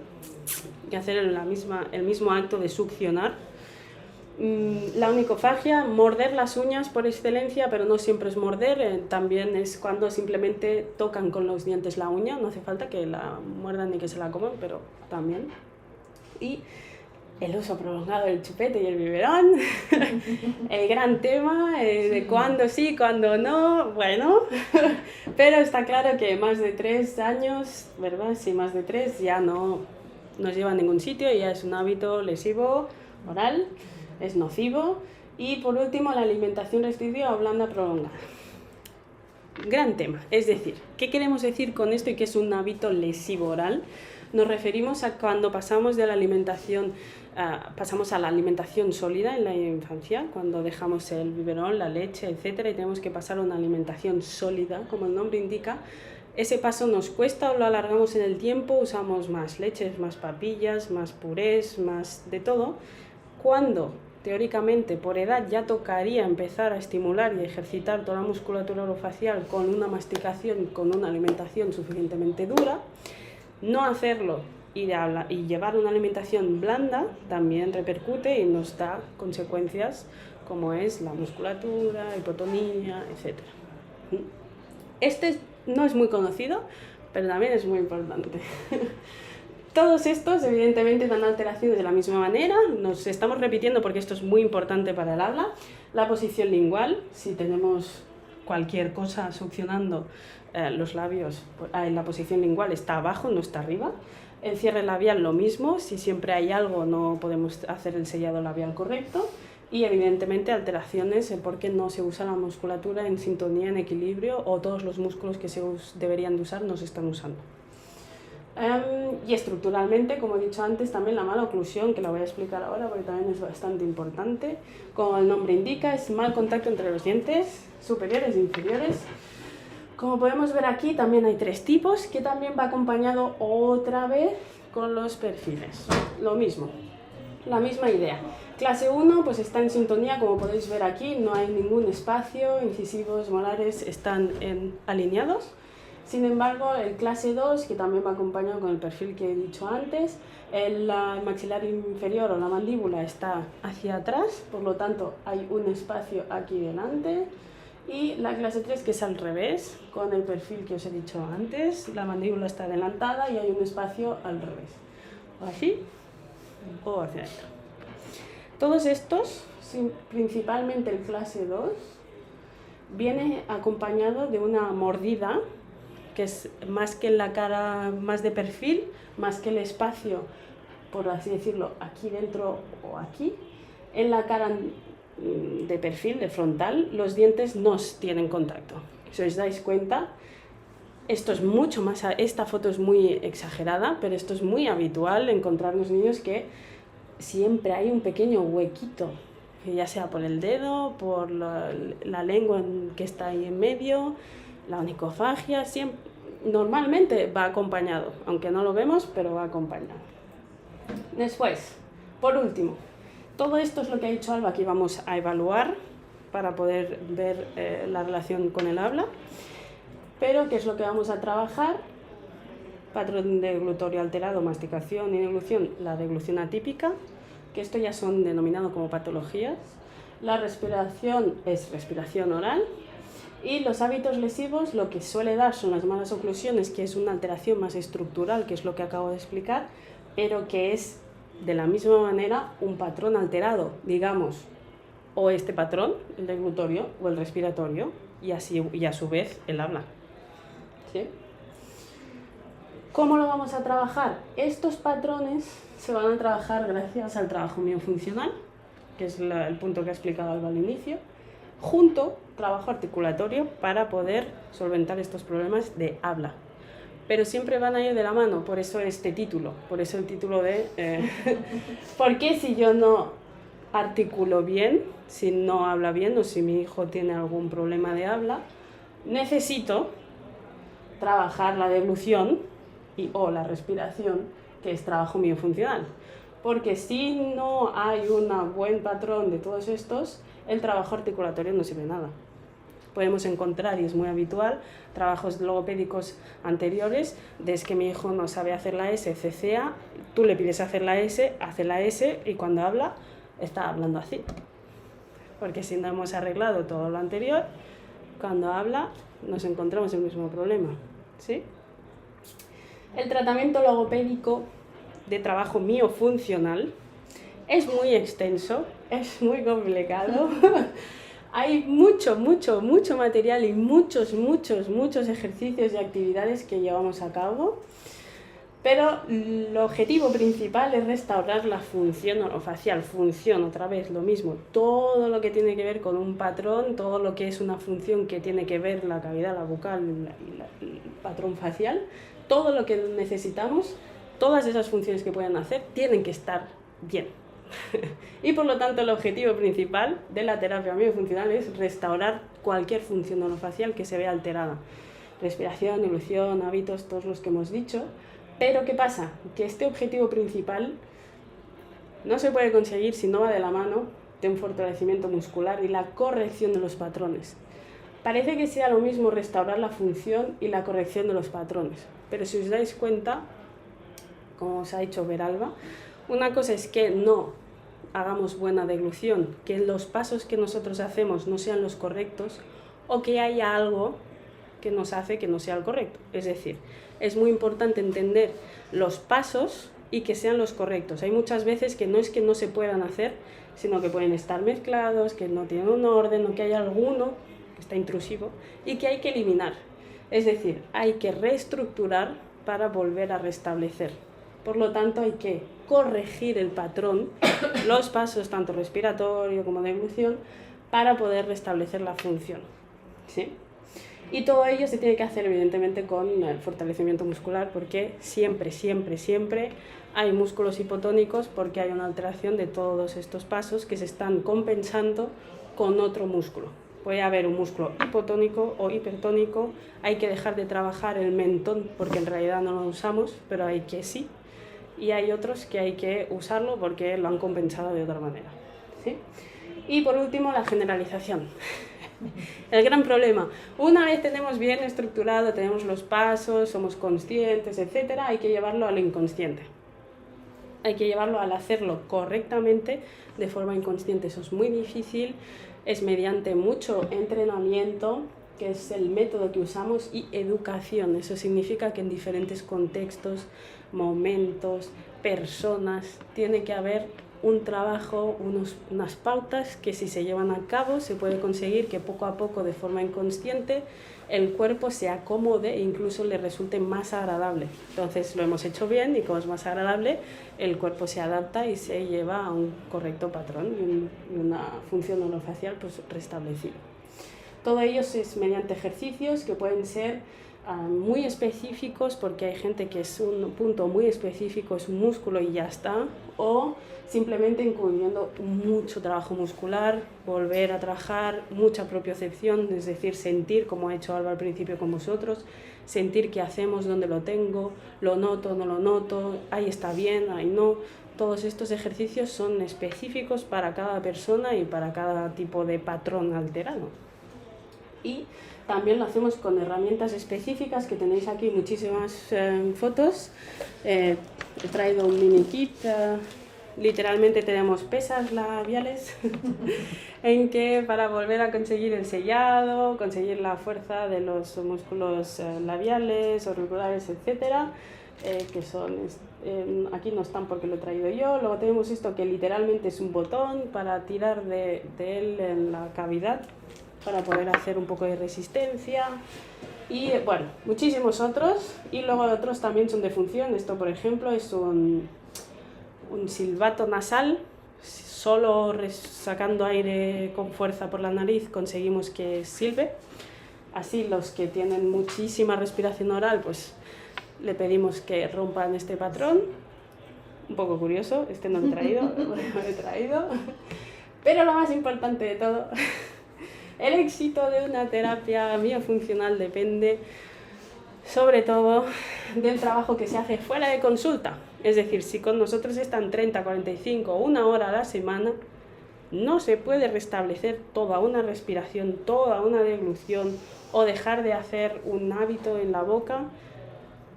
y hacer el mismo acto de succionar. La onicofagia, morder las uñas por excelencia, pero no siempre es morder, también es cuando simplemente tocan con los dientes la uña, no hace falta que la muerdan ni que se la coman, pero también. Y el uso prolongado del chupete y el biberón, el gran tema de cuándo sí, cuándo no, bueno, pero está claro que más de 3 años, ¿verdad? Sí, más de 3 ya no nos lleva a ningún sitio, ya es un hábito lesivo, oral, es nocivo. Y por último, la alimentación restrictiva o blanda prolongada. Gran tema, es decir, ¿qué queremos decir con esto y qué es un hábito lesivo oral? Nos referimos a cuando pasamos de la alimentación, pasamos a la alimentación sólida en la infancia, cuando dejamos el biberón, la leche, etcétera, y tenemos que pasar a una alimentación sólida, como el nombre indica. Ese paso nos cuesta o lo alargamos en el tiempo, usamos más leches, más papillas, más purés, más de todo. Cuando teóricamente por edad ya tocaría empezar a estimular y ejercitar toda la musculatura orofacial con una masticación, con una alimentación suficientemente dura, no hacerlo y llevar una alimentación blanda también repercute y nos da consecuencias como es la musculatura, hipotonía, etc. Este no es muy conocido, pero también es muy importante. Todos estos evidentemente dan alteraciones de la misma manera, nos estamos repitiendo porque esto es muy importante para el habla. La posición lingual, si tenemos cualquier cosa succionando los labios, la posición lingual está abajo, no está arriba. El cierre labial lo mismo, si siempre hay algo no podemos hacer el sellado labial correcto. Y evidentemente alteraciones porque no se usa la musculatura en sintonía, en equilibrio, o todos los músculos que se deberían de usar no se están usando. Y estructuralmente, como he dicho antes, también la mala oclusión, que la voy a explicar ahora porque también es bastante importante. Como el nombre indica, es mal contacto entre los dientes superiores e inferiores. Como podemos ver aquí, también hay 3 tipos, que también va acompañado otra vez con los perfiles. Lo mismo, la misma idea. Clase 1 pues está en sintonía, como podéis ver aquí, no hay ningún espacio, incisivos, molares están alineados. Sin embargo, el clase 2, que también va acompañado con el perfil que he dicho antes, el maxilar inferior o la mandíbula está hacia atrás, por lo tanto hay un espacio aquí delante. Y la clase 3, que es al revés, con el perfil que os he dicho antes, la mandíbula está adelantada y hay un espacio al revés. O así, o hacia adentro. Todos estos, principalmente el clase 2, viene acompañado de una mordida, que es más que en la cara, más de perfil, más que el espacio, por así decirlo, aquí dentro o aquí. En la cara de perfil, de frontal, los dientes no tienen contacto. Si os dais cuenta, esto es mucho más, esta foto es muy exagerada, pero esto es muy habitual encontrar en los niños que siempre hay un pequeño huequito, ya sea por el dedo, por la lengua que está ahí en medio. La onicofagia normalmente va acompañado, aunque no lo vemos, pero va acompañado. Después, por último, todo esto es lo que ha dicho Alba, que vamos a evaluar para poder ver la relación con el habla. Pero, ¿qué es lo que vamos a trabajar? Patrón deglutorio alterado, masticación y deglución, la deglución atípica, que esto ya son denominados como patologías. La respiración es respiración oral. Y los hábitos lesivos lo que suele dar son las malas oclusiones, que es una alteración más estructural, que es lo que acabo de explicar, pero que es de la misma manera un patrón alterado, digamos, o este patrón, el deglutorio o el respiratorio, y a su vez el habla. ¿Sí? ¿Cómo lo vamos a trabajar? Estos patrones se van a trabajar gracias al trabajo miofuncional, que es el punto que ha explicado Alba al inicio, junto trabajo articulatorio para poder solventar estos problemas de habla. Pero siempre van a ir de la mano, por eso este título, por eso el título de ¿por qué si yo no articulo bien, si no habla bien o si mi hijo tiene algún problema de habla, necesito trabajar la deglución o la respiración, que es trabajo miofuncional? Porque si no hay un buen patrón de todos estos, el trabajo articulatorio no sirve de nada. podemos encontrar, y es muy habitual, trabajos logopédicos anteriores, desde que mi hijo no sabe hacer la S, CCA, tú le pides hacer la S, hace la S y cuando habla, está hablando así. Porque si no hemos arreglado todo lo anterior, cuando habla nos encontramos el mismo problema, ¿sí? El tratamiento logopédico de trabajo miofuncional es muy extenso, es muy complicado. Hay mucho material y muchos ejercicios y actividades que llevamos a cabo, pero el objetivo principal es restaurar la función orofacial. Función, otra vez, lo mismo, todo lo que tiene que ver con un patrón, todo lo que es una función que tiene que ver la cavidad, la bucal y el patrón facial, todo lo que necesitamos, todas esas funciones que pueden hacer, tienen que estar bien. Y por lo tanto el objetivo principal de la terapia miofuncional es restaurar cualquier función orofacial que se vea alterada. Respiración, ilusión, hábitos, todos los que hemos dicho. Pero ¿qué pasa? Que este objetivo principal no se puede conseguir si no va de la mano de un fortalecimiento muscular y la corrección de los patrones. Parece que sea lo mismo restaurar la función y la corrección de los patrones, pero si os dais cuenta, como os ha dicho ver Alba, una cosa es que no hagamos buena deglución, que los pasos que nosotros hacemos no sean los correctos o que haya algo que nos hace que no sea el correcto. Es decir, es muy importante entender los pasos y que sean los correctos. Hay muchas veces que no se puedan hacer, sino que pueden estar mezclados, que no tienen un orden o que hay alguno que está intrusivo y que hay que eliminar. Es decir, hay que reestructurar para volver a restablecer. Por lo tanto, hay que corregir el patrón, los pasos tanto respiratorio como de deglución, para poder restablecer la función, ¿sí? Y todo ello se tiene que hacer evidentemente con el fortalecimiento muscular, porque siempre hay músculos hipotónicos porque hay una alteración de todos estos pasos que se están compensando con otro músculo. Puede haber un músculo hipotónico o hipertónico, hay que dejar de trabajar el mentón porque en realidad no lo usamos, pero hay que sí. Y hay otros que hay que usarlo porque lo han compensado de otra manera, ¿sí? Y por último, la generalización. El gran problema, una vez tenemos bien estructurado, tenemos los pasos, somos conscientes, etc., hay que llevarlo al inconsciente. Hay que llevarlo al hacerlo correctamente de forma inconsciente. Eso es muy difícil, es mediante mucho entrenamiento, que es el método que usamos, y educación. Eso significa que en diferentes contextos, momentos, personas, tiene que haber un trabajo, unas pautas que si se llevan a cabo se puede conseguir que poco a poco, de forma inconsciente, el cuerpo se acomode e incluso le resulte más agradable. Entonces lo hemos hecho bien y como es más agradable, el cuerpo se adapta y se lleva a un correcto patrón y una función orofacial pues restablecida. Todo ello es mediante ejercicios que pueden ser muy específicos, porque hay gente que es un punto muy específico, es un músculo y ya está, o simplemente incluyendo mucho trabajo muscular, volver a trabajar, mucha propiocepción, es decir, sentir, como ha hecho Alba al principio con vosotros, sentir qué hacemos, dónde lo tengo, lo noto, no lo noto, ahí está bien, ahí no. Todos estos ejercicios son específicos para cada persona y para cada tipo de patrón alterado. Y también lo hacemos con herramientas específicas, que tenéis aquí muchísimas fotos. He traído un mini kit. Literalmente tenemos pesas labiales en que para volver a conseguir el sellado, conseguir la fuerza de los músculos labiales, auriculares, etcétera, que son, aquí no están porque lo he traído yo. Luego tenemos esto que literalmente es un botón para tirar de él en la cavidad, para poder hacer un poco de resistencia, y bueno, muchísimos otros. Y luego otros también son de función. Esto, por ejemplo, es un silbato nasal. Solo sacando aire con fuerza por la nariz conseguimos que silbe. Así los que tienen muchísima respiración oral, pues le pedimos que rompan este patrón. Un poco curioso, este no lo he traído, lo he traído. Pero lo más importante de todo, el éxito de una terapia miofuncional depende sobre todo del trabajo que se hace fuera de consulta. Es decir, si con nosotros están 30, 45 o una hora a la semana, No se puede restablecer toda una respiración, toda una deglución o dejar de hacer un hábito en la boca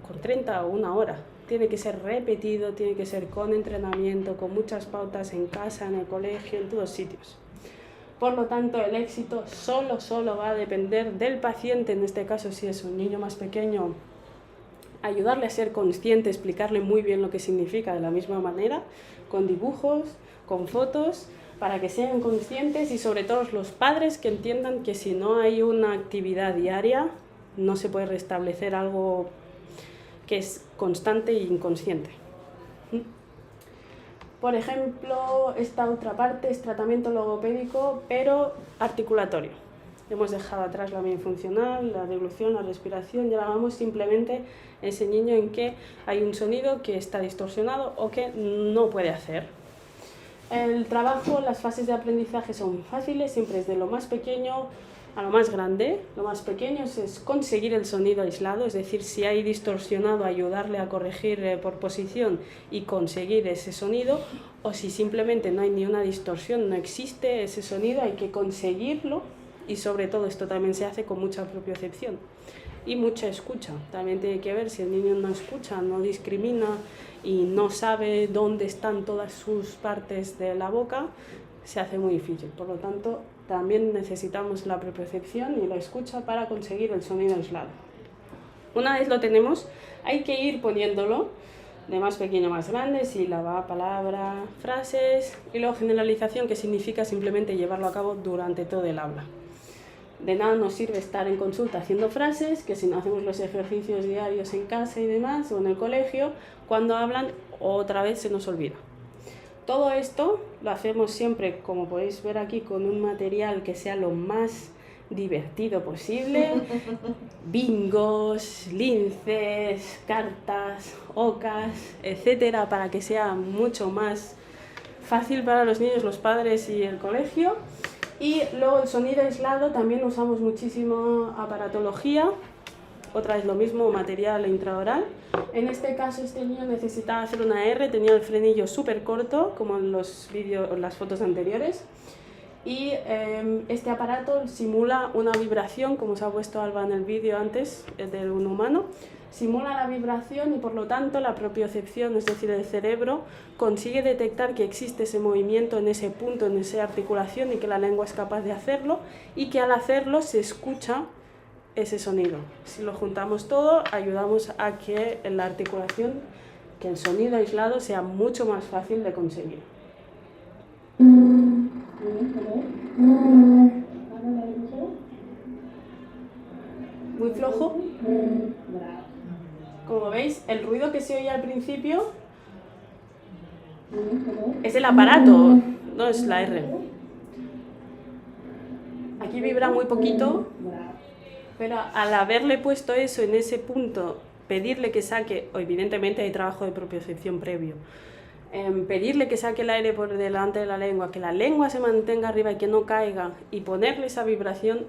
con 30 o una hora. Tiene que ser repetido, tiene que ser con entrenamiento, con muchas pautas en casa, en el colegio, en todos sitios. Por lo tanto, el éxito solo va a depender del paciente, en este caso si es un niño más pequeño, ayudarle a ser consciente, explicarle muy bien lo que significa de la misma manera, con dibujos, con fotos, para que sean conscientes y sobre todo los padres que entiendan que si no hay una actividad diaria, no se puede restablecer algo que es constante e inconsciente. Por ejemplo, esta otra parte es tratamiento logopédico, pero articulatorio. Hemos dejado atrás la funcional, la deglución, la respiración, y ahora vamos simplemente ese niño en que hay un sonido que está distorsionado o que no puede hacer. El trabajo, las fases de aprendizaje son fáciles, siempre es de lo más pequeño a lo más grande. Lo más pequeño es conseguir el sonido aislado, es decir, si hay distorsionado, ayudarle a corregir por posición y conseguir ese sonido, o si simplemente no hay ni una distorsión, no existe ese sonido, hay que conseguirlo, y sobre todo esto también se hace con mucha propiocepción y mucha escucha. También tiene que ver si el niño no escucha, no discrimina y no sabe dónde están todas sus partes de la boca, se hace muy difícil. Por lo tanto, también necesitamos la propiocepción y la escucha para conseguir el sonido aislado. Una vez lo tenemos, hay que ir poniéndolo de más pequeño a más grande, sílaba, palabra, frases, y luego generalización, que significa simplemente llevarlo a cabo durante todo el habla. De nada nos sirve estar en consulta haciendo frases, que si no hacemos los ejercicios diarios en casa y demás, o en el colegio, cuando hablan otra vez se nos olvida. Todo esto lo hacemos siempre, como podéis ver aquí, con un material que sea lo más divertido posible. Bingos, linces, cartas, ocas, etcétera, para que sea mucho más fácil para los niños, los padres y el colegio. Y luego el sonido aislado, también usamos muchísimo aparatología, otra vez lo mismo, material intraoral. En este caso este niño necesitaba hacer una R, tenía el frenillo súper corto, como en los vídeos, las fotos anteriores. Y este aparato simula una vibración, como os ha puesto Alba en el vídeo antes, de un humano. Simula la vibración y por lo tanto la propiocepción, es decir, el cerebro, consigue detectar que existe ese movimiento en ese punto, en esa articulación, y que la lengua es capaz de hacerlo, y que al hacerlo se escucha ese sonido. Si lo juntamos todo, ayudamos a que la articulación, que el sonido aislado sea mucho más fácil de conseguir. Muy flojo. Como veis, el ruido que se oye al principio es el aparato, no es la R. Aquí vibra muy poquito, pero al haberle puesto eso en ese punto, pedirle que saque, o evidentemente hay trabajo de propiocepción previo, pedirle que saque el aire por delante de la lengua, que la lengua se mantenga arriba y que no caiga, y ponerle esa vibración,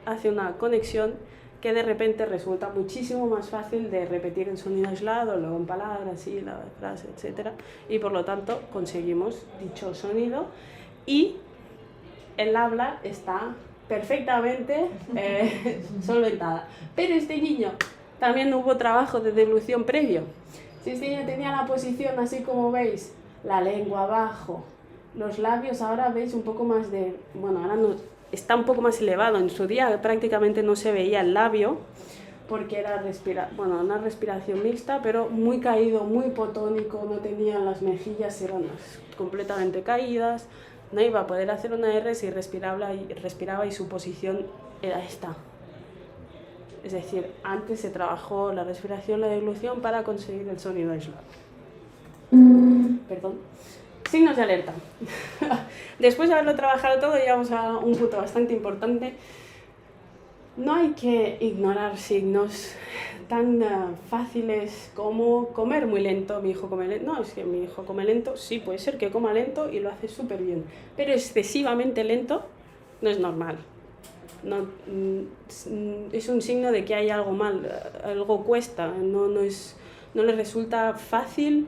hace una conexión que de repente resulta muchísimo más fácil de repetir el sonido aislado, luego en palabras, sílabas, frases, etc. Y por lo tanto conseguimos dicho sonido y el habla está perfectamente solventada. Pero este niño también hubo trabajo de deglución previo. Si este niño tenía la posición así como veis, la lengua abajo, los labios ahora veis un poco más de... Bueno, ahora no, está un poco más elevado. En su día prácticamente no se veía el labio porque era una respiración mixta, pero muy caído, muy hipotónico, no tenía las mejillas, eran completamente caídas. No iba a poder hacer una R si respiraba y su posición era esta. Es decir, antes se trabajó la respiración, la deglución para conseguir el sonido aislado. Perdón. Signos de alerta. Después de haberlo trabajado todo, llegamos a un punto bastante importante. No hay que ignorar signos tan fáciles como comer muy lento. Mi hijo come lento. No, es que mi hijo come lento. Sí, puede ser que coma lento y lo hace súper bien. Pero excesivamente lento no es normal. No, es un signo de que hay algo mal, algo cuesta. No le resulta fácil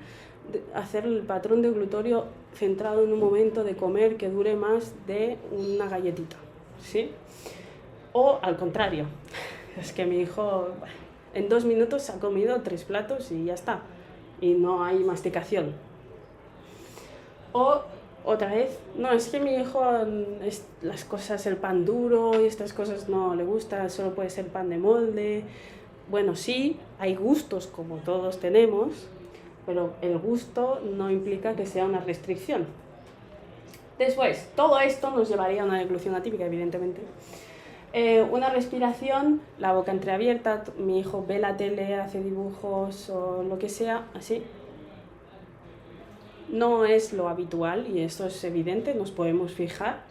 hacer el patrón deglutorio centrado en un momento de comer que dure más de una galletita, ¿sí? O al contrario, es que mi hijo en 2 minutos ha comido 3 platos y ya está, y no hay masticación. O otra vez, no, es que mi hijo las cosas, el pan duro y estas cosas no le gusta, solo puede ser pan de molde. Bueno, sí, hay gustos como todos tenemos, pero el gusto no implica que sea una restricción. Después, todo esto nos llevaría a una deglución atípica, evidentemente. Una respiración, la boca entreabierta, mi hijo ve la tele, hace dibujos o lo que sea, así. No es lo habitual y esto es evidente, nos podemos fijar.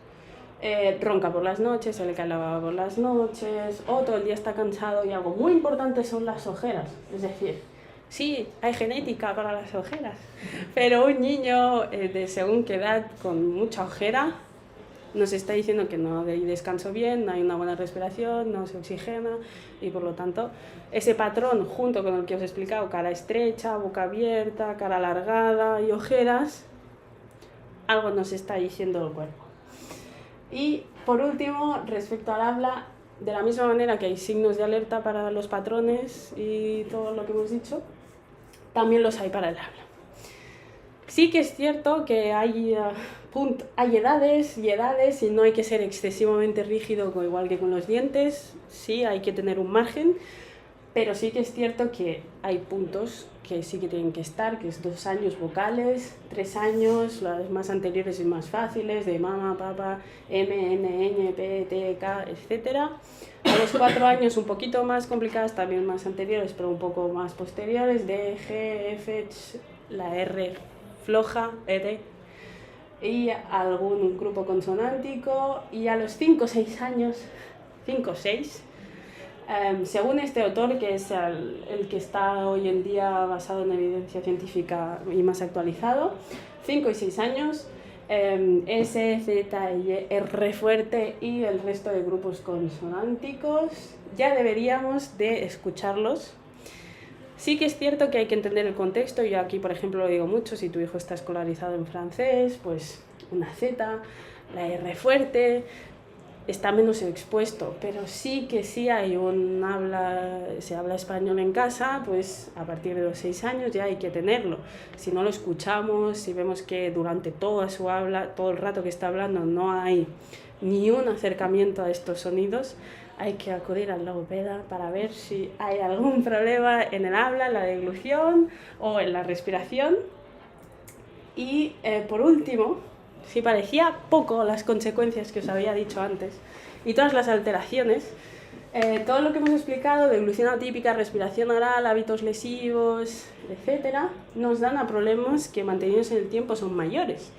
Ronca por las noches, se le cae la baba por las noches, o todo el día está cansado, y algo muy importante son las ojeras. Es decir, sí, hay genética para las ojeras, pero un niño de según qué edad con mucha ojera nos está diciendo que no hay descanso bien, no hay una buena respiración, no se oxigena, y por lo tanto ese patrón, junto con el que os he explicado, cara estrecha, boca abierta, cara alargada y ojeras, algo nos está diciendo el cuerpo. Y por último, respecto al habla, de la misma manera que hay signos de alerta para los patrones y todo lo que hemos dicho, también los hay para el habla. Sí que es cierto que hay edades y edades y no hay que ser excesivamente rígido igual que con los dientes, sí hay que tener un margen, pero sí que es cierto que hay puntos que sí que tienen que estar, que es 2 años vocales, 3 años, las más anteriores y más fáciles, de mama, papa, m, n, ñ, p, t, k, etc. A los 4 años un poquito más complicadas, también más anteriores, pero un poco más posteriores, d, g, f, ch, la r floja, r, y algún grupo consonántico, y a los 5 o 6 años, 5 o 6, según este autor, que es el que está hoy en día basado en evidencia científica y más actualizado, 5 y 6 años, S, Z, Y, R fuerte y el resto de grupos consonánticos, ya deberíamos de escucharlos. Sí que es cierto que hay que entender el contexto, yo aquí por ejemplo lo digo mucho, si tu hijo está escolarizado en francés, pues una Z, la R fuerte, está menos expuesto, pero sí que sí hay se habla español en casa, pues a partir de los 6 años ya hay que tenerlo. Si no lo escuchamos, si vemos que durante toda su habla, todo el rato que está hablando, no hay ni un acercamiento a estos sonidos, hay que acudir al logopeda para ver si hay algún problema en el habla, en la deglución o en la respiración. Y por último, si parecía poco las consecuencias que os había dicho antes y todas las alteraciones, todo lo que hemos explicado, deglución atípica, respiración oral, hábitos lesivos, etc., nos dan a problemas que mantenidos en el tiempo son mayores.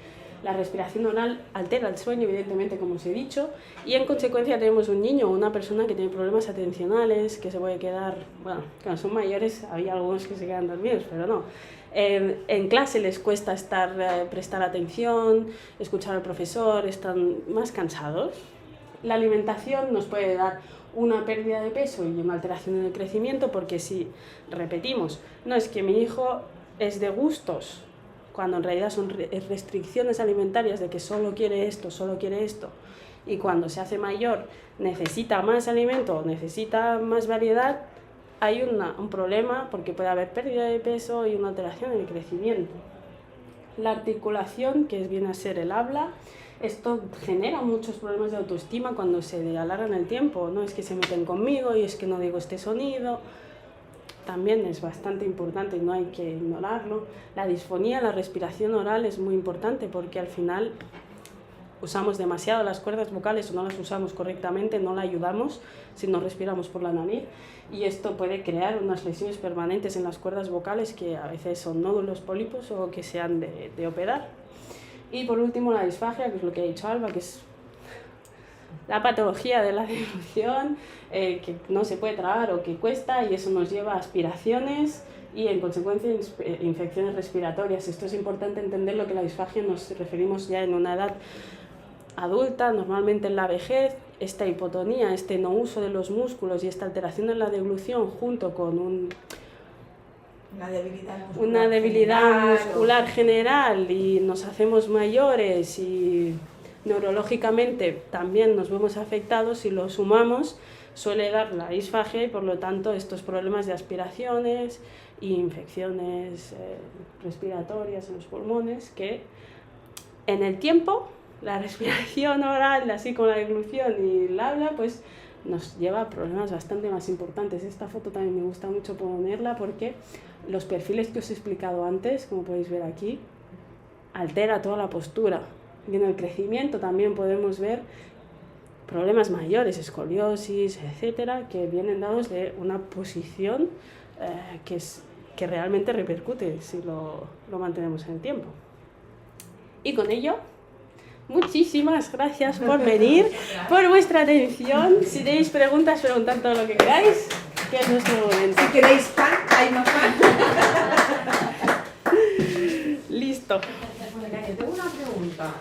La respiración oral altera el sueño, evidentemente, como os he dicho, y en consecuencia tenemos un niño o una persona que tiene problemas atencionales, que se puede quedar, bueno, cuando son mayores había algunos que se quedan dormidos, pero no. En clase les cuesta prestar atención, escuchar al profesor, están más cansados. La alimentación nos puede dar una pérdida de peso y una alteración en el crecimiento, porque si repetimos, no es que mi hijo es de gustos, cuando en realidad son restricciones alimentarias de que solo quiere esto, y cuando se hace mayor necesita más alimento, necesita más variedad, hay un problema porque puede haber pérdida de peso y una alteración en el crecimiento. La articulación, que viene a ser el habla, esto genera muchos problemas de autoestima cuando se alarga en el tiempo, no es que se meten conmigo y es que no digo este sonido. También es bastante importante y no hay que ignorarlo. La disfonía, la respiración oral es muy importante porque al final usamos demasiado las cuerdas vocales o no las usamos correctamente, no la ayudamos si no respiramos por la nariz, y esto puede crear unas lesiones permanentes en las cuerdas vocales que a veces son nódulos, pólipos o que se han de operar. Y por último la disfagia, que es lo que ha dicho Alba, que es la patología de la deglución, que no se puede tragar o que cuesta, y eso nos lleva a aspiraciones y en consecuencia infecciones respiratorias. Esto es importante entenderlo, que la disfagia nos referimos ya en una edad adulta, normalmente en la vejez. Esta hipotonía, este no uso de los músculos y esta alteración en la deglución junto con un una debilidad muscular general y nos hacemos mayores y neurológicamente también nos vemos afectados, si lo sumamos suele dar la disfagia y por lo tanto estos problemas de aspiraciones e infecciones respiratorias en los pulmones que en el tiempo la respiración oral así con la deglución y el habla pues nos lleva a problemas bastante más importantes. Esta foto también me gusta mucho ponerla porque los perfiles que os he explicado antes, como podéis ver aquí, altera toda la postura. Y en el crecimiento también podemos ver problemas mayores, escoliosis, etcétera, que vienen dados de una posición que realmente repercute si lo mantenemos en el tiempo. Y con ello, muchísimas gracias por venir, por vuestra atención. Si tenéis preguntas, preguntad todo lo que queráis, que es nuestro momento. Si queréis pan, hay más pan. Listo. Yo tengo una pregunta.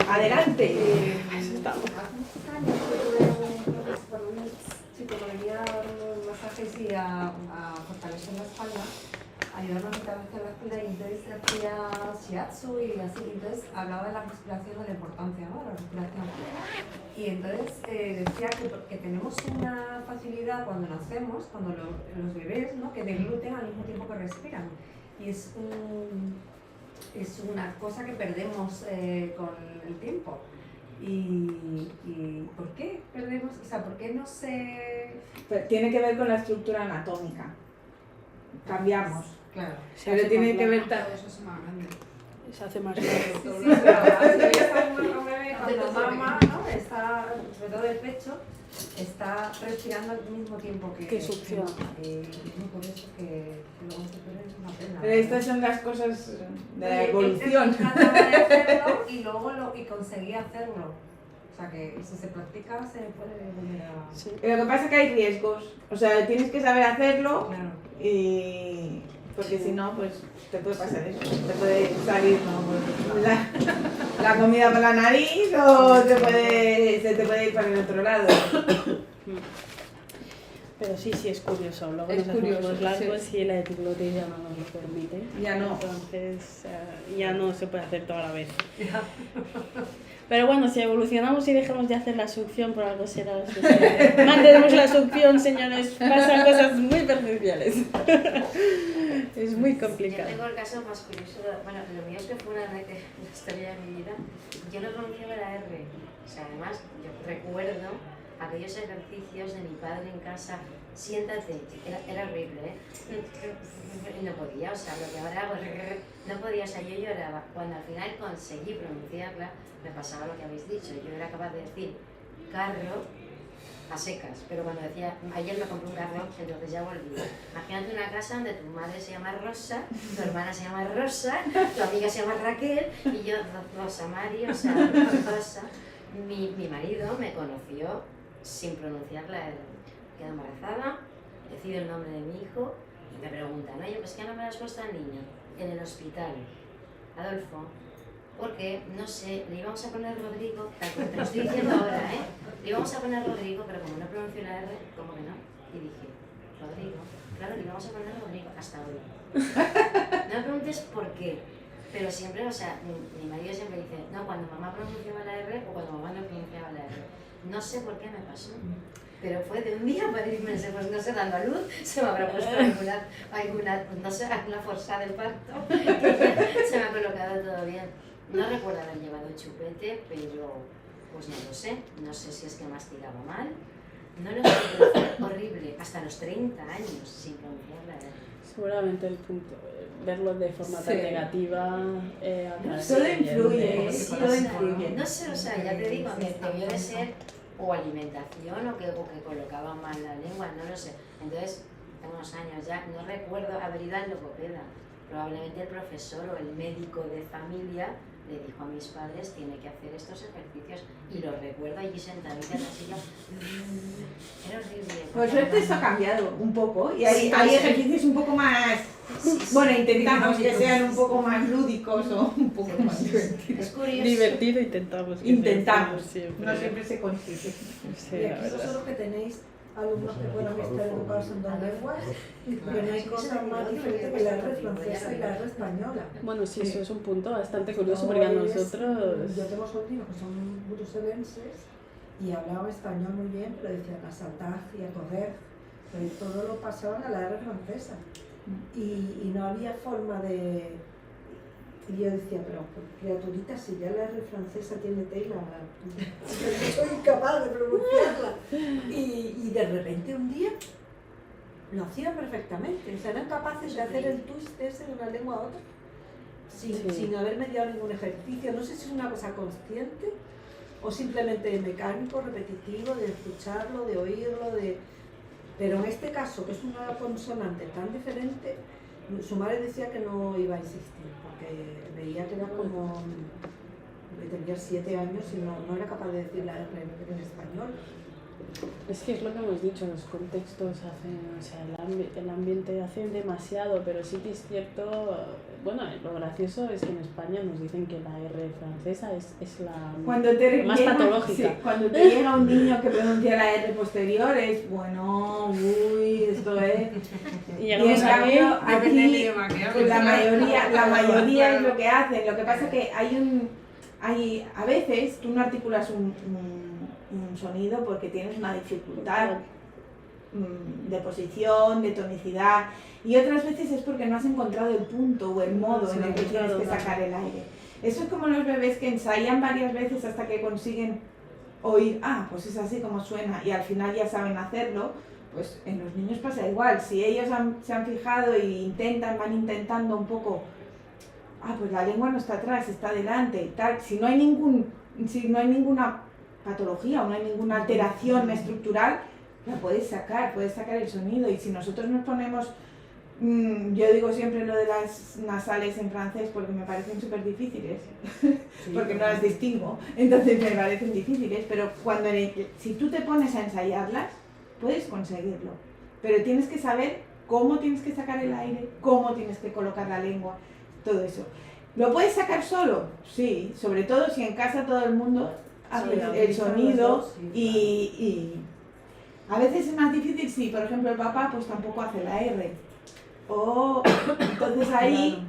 Adelante. Eso estamos. Hace muchos años que tuve con un chico que venía a dar unos masajes y a fortalecer la espalda, ayudarme a quitar la espalda y entonces hacía shiatsu y así, entonces hablaba de la respiración, de la importancia, ¿no? De la respiración. Y entonces decía que tenemos una facilidad cuando nacemos, cuando los bebés, ¿no? Que degluten al mismo tiempo que respiran. Y es una cosa que perdemos con el tiempo. ¿Y por qué perdemos? O sea, ¿por qué no se...? Pero tiene que ver con la estructura anatómica. Cambiamos. Claro. Pero tiene que ver Eso es más grande. Se hace más Sí, largo. claro. Cuando mamá, ¿no? Está, sobre todo el pecho, está respirando al mismo tiempo que succiona. Por eso que luego se pierde es una pena. Pero estas son las cosas de la evolución. Trataba de hacerlo y luego y conseguí hacerlo. O sea que si se practica se puede volver a... Sí. Lo que pasa es que hay riesgos. O sea, tienes que saber hacerlo Claro. y... Porque si no, pues te puede pasar eso. Te puede salir la comida por la nariz o se te puede ir para el otro lado. Pero sí es curioso. Luego Es nos hacemos curioso, los largos sí. y la epiglotis ya no nos lo permite. Ya no. Entonces ya no se puede hacer toda la vez. Pero bueno, si evolucionamos y dejamos de hacer la succión, por algo será. Mantenemos la succión, señores. Pasan cosas muy perjudiciales. Es muy complicado. Yo tengo el caso más curioso. Bueno, lo mío es que fue una historia de mi vida. Yo no pronunciaba la R. O sea, además, yo recuerdo aquellos ejercicios de mi padre en casa. Siéntate, era horrible, ¿eh? No podía, o sea, lo que ahora hago, no podía, o sea, yo lloraba. Cuando al final conseguí pronunciarla, me pasaba lo que habéis dicho. Yo era capaz de decir carro a secas, pero cuando decía, ayer me compré un carro, entonces ya volví. Imagínate una casa donde tu madre se llama Rosa, tu hermana se llama Rosa, tu amiga se llama Raquel y yo Rosa Mari, o sea, Rosa. Mi marido me conoció sin pronunciar la R. Quedo embarazada, decido el nombre de mi hijo y me preguntan, oye, pues ¿qué nombre has puesto al niño? En el hospital, Adolfo, porque, no sé, le íbamos a poner Rodrigo, tal como te lo estoy diciendo ahora, ¿eh? Le íbamos a poner Rodrigo, pero como no pronuncio la R, ¿cómo que no? Y dije, Rodrigo, claro, le íbamos a poner Rodrigo, hasta hoy. No me preguntes por qué, pero siempre, o sea, mi marido siempre dice, no, cuando mamá pronunciaba la R o cuando mamá no pronunciaba la R. No sé por qué me pasó. Pero fue de un día para irme, pues no sé, dando a luz, se me habrá puesto alguna no sé, alguna forza del parto, se me ha colocado todo bien. No recuerdo haber llevado chupete, pero pues no lo sé, no sé si es que masticaba mal, no lo sé, pero fue horrible, hasta los 30 años sin pronunciar la R. Seguramente el punto, verlo de forma tan negativa. Todo influye, todo influye. No sé, o sea, ya te digo, debió de ser o alimentación o que colocaba mal la lengua, no lo sé. Entonces, tengo unos años ya, no recuerdo haber ido al logopeda. Probablemente el profesor o el médico de familia le dijo a mis padres, tiene que hacer estos ejercicios, y lo recuerdo allí sentadita en la silla. Era horrible. Por suerte esto ha cambiado un poco y hay Sí, ejercicios un poco más, bueno, intentamos que sean un poco más lúdicos o un poco más divertidos. Es curioso. Divertido intentamos. Intentamos, Siempre. no siempre se consigue. Sí, Y la aquí verdad. vosotros que tenéis alumnos que puedan estar educados en dos lenguas, pero no hay cosa más diferente que la R francesa y la R española. Bueno, sí, eso es un punto bastante curioso porque a nosotros... Yo tengo sobrinos que son bruselenses y hablaban español muy bien, pero decían a saltar y a correr, pero todo lo pasaban a la R francesa. Y no había forma de... Y yo decía, pero criaturita, si ya la R francesa tiene tela, soy incapaz de pronunciarla. Y de repente un día lo hacían perfectamente, o sea, eran capaces de hacer el twist ese de una lengua a otra sin haber mediado ningún ejercicio. No sé si es una cosa consciente o simplemente mecánico, repetitivo, de escucharlo, de oírlo, pero en este caso, que es una consonante tan diferente, su madre decía que no iba a insistir, porque veía que era como... tenía 7 años y no era capaz de decir la R en español. Es que es lo que hemos dicho, los contextos hacen, o sea, el ambiente hace demasiado, pero sí que es cierto, bueno, lo gracioso es que en España nos dicen que la R francesa es la más patológica. Sí, cuando te llega un niño que pronuncia la R posterior es, bueno, uy, esto es... Y en cambio, aquí pues la la mayoría es lo que hacen. Lo que pasa es que a veces tú no articulas un sonido porque tienes una dificultad de posición, de tonicidad, y otras veces es porque no has encontrado el punto o el modo en el que tienes que sacar el aire. Eso es como los bebés que ensayan varias veces hasta que consiguen oír, pues es así como suena, y al final ya saben hacerlo. Pues en los niños pasa igual, si ellos se han fijado y van intentando un poco, pues la lengua no está atrás, está delante y tal, si no hay ninguna patología o no hay ninguna alteración estructural, la puedes sacar el sonido. Y si nosotros nos ponemos, yo digo siempre lo de las nasales en francés porque me parecen súper difíciles, porque no las distingo, entonces me parecen difíciles, pero si tú te pones a ensayarlas, puedes conseguirlo, pero tienes que saber cómo tienes que sacar el aire, cómo tienes que colocar la lengua, todo eso. ¿Lo puedes sacar solo? Sí, sobre todo si en casa todo el mundo hace el sonido y a veces es más difícil si, por ejemplo, el papá pues tampoco hace la R. Entonces ahí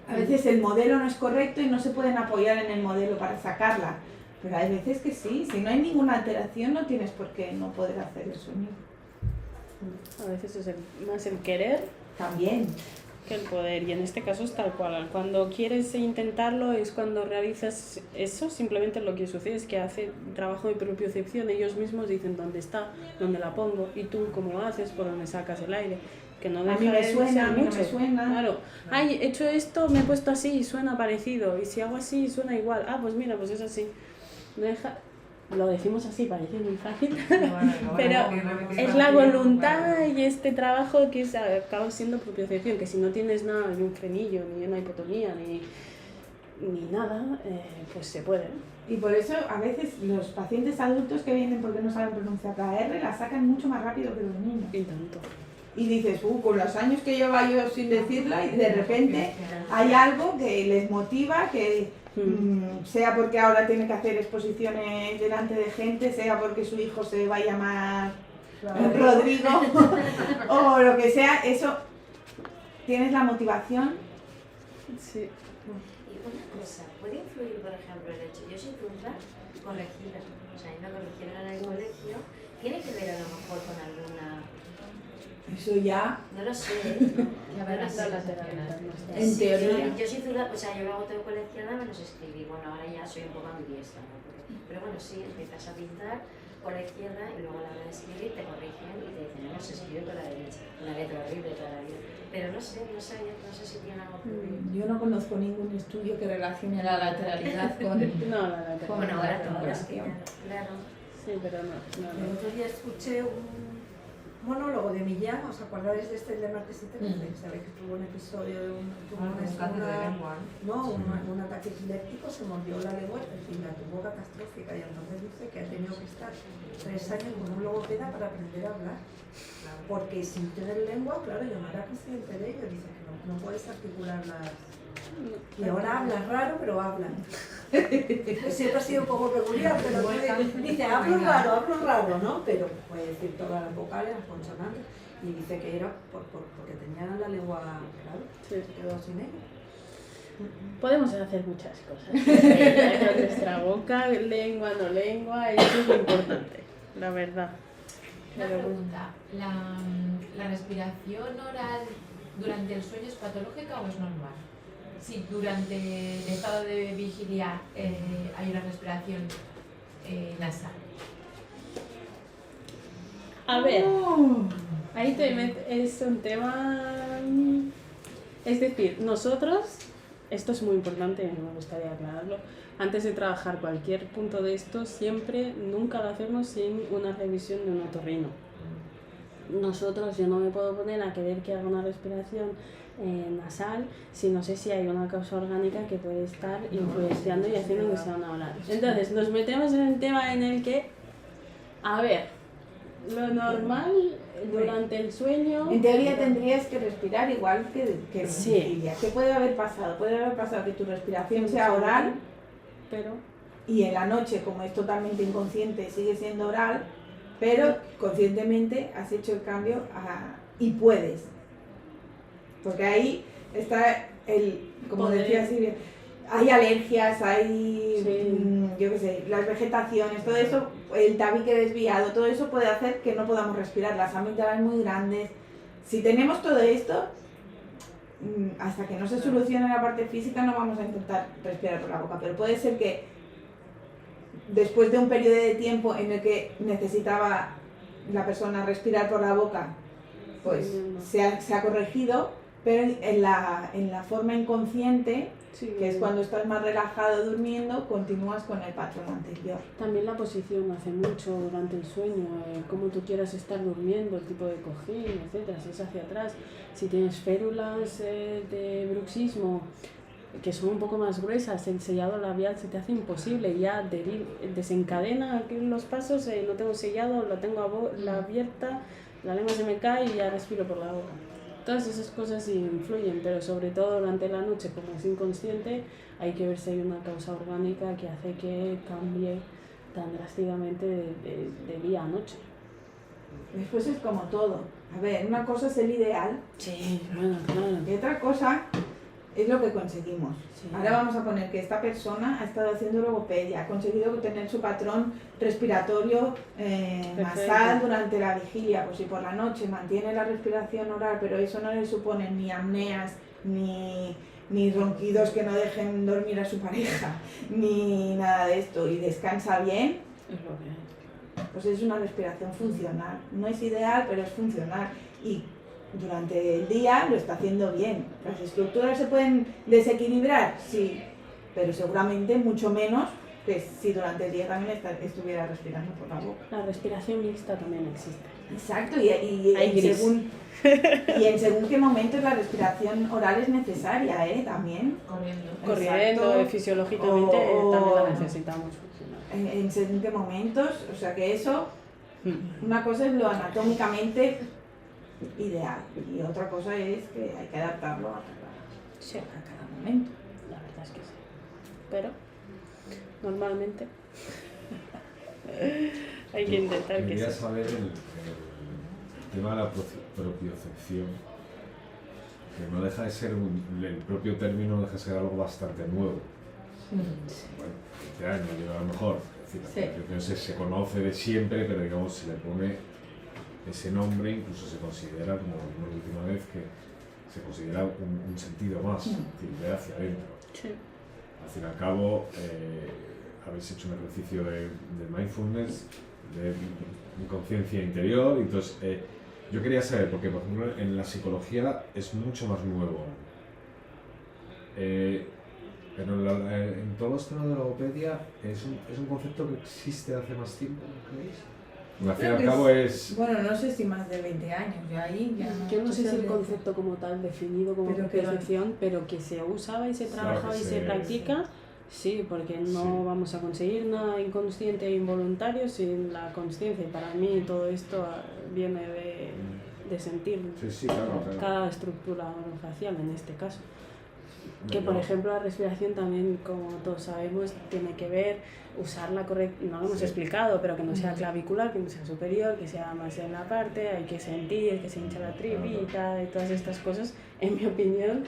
a veces el modelo no es correcto y no se pueden apoyar en el modelo para sacarla. Pero hay veces que sí, si no hay ninguna alteración no tienes por qué no poder hacer el sonido. A veces es más el querer También. que el poder, y en este caso es tal cual. Cuando quieres intentarlo es cuando realizas eso, simplemente lo que sucede es que hace trabajo de propiocepción, ellos mismos dicen dónde está, dónde la pongo, y tú cómo lo haces, por dónde sacas el aire. Que no deja a mí me de suena, ser a mí no mucho. me suena. Claro, he hecho esto, me he puesto así y suena parecido, y si hago así suena igual, pues mira, pues es así. Lo decimos así, parece muy fácil, pero es la voluntad y este trabajo que acaba siendo propiocepción, que si no tienes nada, ni un frenillo, ni una hipotonía, ni nada, pues se puede. Y por eso a veces los pacientes adultos que vienen porque no saben pronunciar la R la sacan mucho más rápido que los niños. Y tanto. Y dices, con los años que llevo yo sin decirla, y de repente hay algo que les motiva, que sea porque ahora tiene que hacer exposiciones delante de gente, sea porque su hijo se va a llamar Rodrigo, o lo que sea, eso, tienes la motivación. Sí. Y una cosa, ¿puede influir, por ejemplo, el hecho? Yo soy zurda corregida, o sea, a mí me corrigieron en el colegio, ¿tiene que ver a lo mejor con alguna...? Eso ya... No lo sé, La verdad, En sí, teoría. yo soy zurda, o sea, yo lo hago todo colegiada menos escribir, bueno, ahora ya soy un poco ambidiestra, ¿no? Pero bueno, sí, empiezas a pintar colegiada y luego a la hora de escribir te corrigen y te dicen, no, se escribe con la derecha, una letra horrible toda la vida. Pero no sé si tiene algo que ver. Yo no conozco ningún estudio que relacione la lateralidad con... No, la lateralidad. Bueno, ahora con todas, cuestión. claro. Sí, pero no. El otro día escuché un monólogo de Millán, ¿os acordáis de este de martes y 13? Sabéis que tuvo un episodio de un ataque epiléptico, se mordió la lengua y la tuvo catastrófica, y entonces dice que ha tenido que estar 3 años con un logopeda para aprender a hablar, porque sin tener lengua, claro, yo no era consciente de ello, dice que no puedes articular las... Y ahora habla raro, pero habla. Siempre ha sido un poco peculiar, pero dice, hablo raro, ¿no? Pero puede decir todas las vocales, las consonantes, y dice que era porque tenía la lengua, claro, Sí. se quedó sin ella. Podemos hacer muchas cosas con nuestra boca, lengua, no lengua, y eso es lo importante, la verdad. Una Pero bueno. pregunta, ¿la respiración oral durante el sueño es patológica o es normal? Si durante el estado de vigilia hay una respiración nasal. A ver, ahí es un tema... Es decir, nosotros, esto es muy importante, me gustaría aclararlo, antes de trabajar cualquier punto de esto, siempre, nunca lo hacemos sin una revisión de un otorrino. Nosotros, yo no me puedo poner a querer que haga una respiración nasal si no sé si hay una causa orgánica que puede estar influenciando y haciendo que sea una oral. Entonces, nos metemos en un tema en el que, a ver, lo normal durante el sueño... En teoría tendrías que respirar igual que en Sí. vigilia. ¿Qué puede haber pasado? Puede haber pasado que tu respiración sea oral Pero... y en la noche, como es totalmente inconsciente, sigue siendo oral, pero conscientemente has hecho el cambio y puedes. Porque ahí está como Poder. decía Silvia, hay alergias, hay, Sí. yo qué sé, las vegetaciones, todo eso, el tabique desviado, todo eso puede hacer que no podamos respirar, las amígdalas muy grandes. Si tenemos todo esto, hasta que no se solucione la parte física no vamos a intentar respirar por la boca, pero puede ser que después de un periodo de tiempo en el que necesitaba la persona respirar por la boca, pues se ha corregido, pero en la forma inconsciente, Sí. que es cuando estás más relajado durmiendo, continúas con el patrón anterior. También la posición hace mucho durante el sueño, cómo tú quieras estar durmiendo, el tipo de cojín, etcétera, si es hacia atrás, si tienes férulas de bruxismo que son un poco más gruesas, el sellado labial se te hace imposible, ya desencadena los pasos, no tengo sellado, lo tengo la abierta, la lengua se me cae y ya respiro por la boca. Todas esas cosas influyen, pero sobre todo durante la noche, como es inconsciente, hay que ver si hay una causa orgánica que hace que cambie tan drásticamente de día a noche. Después es como todo. A ver, una cosa es el ideal Sí, bueno, claro. y otra cosa es lo que conseguimos. Sí. Ahora vamos a poner que esta persona ha estado haciendo logopedia, ha conseguido tener su patrón respiratorio nasal durante la vigilia, pues si por la noche mantiene la respiración oral, pero eso no le supone ni apneas, ni ronquidos que no dejen dormir a su pareja, ni nada de esto, y descansa bien, Es lo que hay. pues es una respiración funcional. No es ideal, pero es funcional. Y durante el día lo está haciendo bien. ¿Las estructuras se pueden desequilibrar? Sí, pero seguramente mucho menos que si durante el día también estuviera respirando por la boca. La respiración mixta también existe. Exacto, y Hay gris. en según qué momentos la respiración oral es necesaria, también. Corriendo. Corriendo, fisiológicamente O- también la necesitamos funcionar. En según qué momentos, o sea que eso, una cosa es lo anatómicamente ideal y otra cosa es que hay que adaptarlo Sí, a cada momento. la verdad es que sí. Pero, normalmente, hay que intentar que Quería sea. saber el tema de la propiocepción, que no deja de ser, el propio término deja de ser algo bastante nuevo. Bueno, 20 años, yo a lo mejor, es decir, la propiocepción se conoce de siempre, pero digamos se le pone ese nombre, incluso se considera, como vimos la última vez, que se considera un sentido más, es decir, ver hacia adentro. Sí. Al fin y al cabo, habéis hecho un ejercicio de mindfulness, de conciencia interior, y entonces yo quería saber, porque por ejemplo en la psicología es mucho más nuevo, pero en todos los temas de la logopedia es un concepto que existe hace más tiempo, ¿no creéis? Al fin y al cabo es... Bueno, no sé si más de 20 años, yo ahí ya Yo no sé si el sé concepto como tal definido como Pero que lo- propiocepción, pero que se usaba y se trabajaba y se practica, sí, porque no Sí. vamos a conseguir nada inconsciente e involuntario sin la consciencia. Y para mí todo esto viene de sentir Sí, claro. cada estructura facial en este caso. Que por ejemplo la respiración también, como todos sabemos, tiene que ver usarla correcta, no lo hemos explicado, pero que no sea clavicular, que no sea superior, que sea más en la parte, hay que sentir, que se hincha la tripita y todas estas cosas, en mi opinión,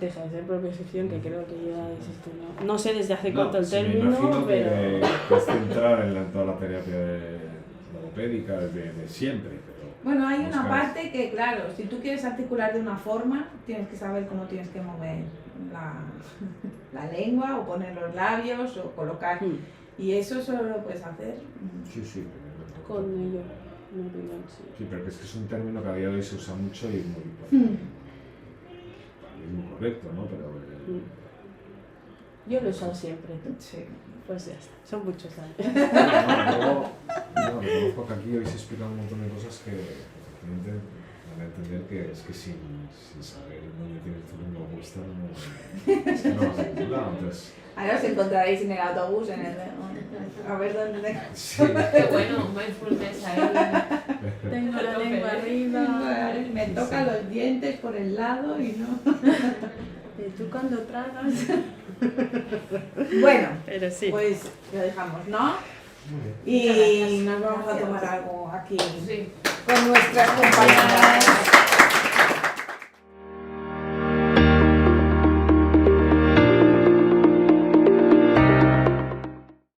deja de ser propiocepción, que creo que ya existe, no sé desde hace cuánto el Me término, imagino pero... que es central en toda la terapia logopédica de siempre, pero... Bueno, hay una buscar- parte que, claro, si tú quieres articular de una forma, tienes que saber cómo tienes que mover la lengua, o poner los labios, o colocar. Y eso solo lo puedes hacer. Sí, Con ello, en mi opinión, sí. Sí, pero que es un término que a día de hoy se usa mucho y es muy correcto, ¿no? Pero... Yo lo he usado siempre, Sí. pues ya está, son muchos años. Luego, reconozco que aquí hoy se explican un montón de cosas que efectivamente dan a entender que es que sin saber dónde tienes tu lengua puesta es que no vas a ningún lado. Entonces, Ahora os encontraréis en el autobús, a ver dónde sí, Qué bueno, mindfulness ahí. Tengo la lengua arriba. me tocan los dientes por el lado y no. Y tú cuando tragas. Bueno, Pero sí. pues lo dejamos, ¿no? muy bien. Y nos vamos a tomar algo aquí Sí. con nuestras compañeras.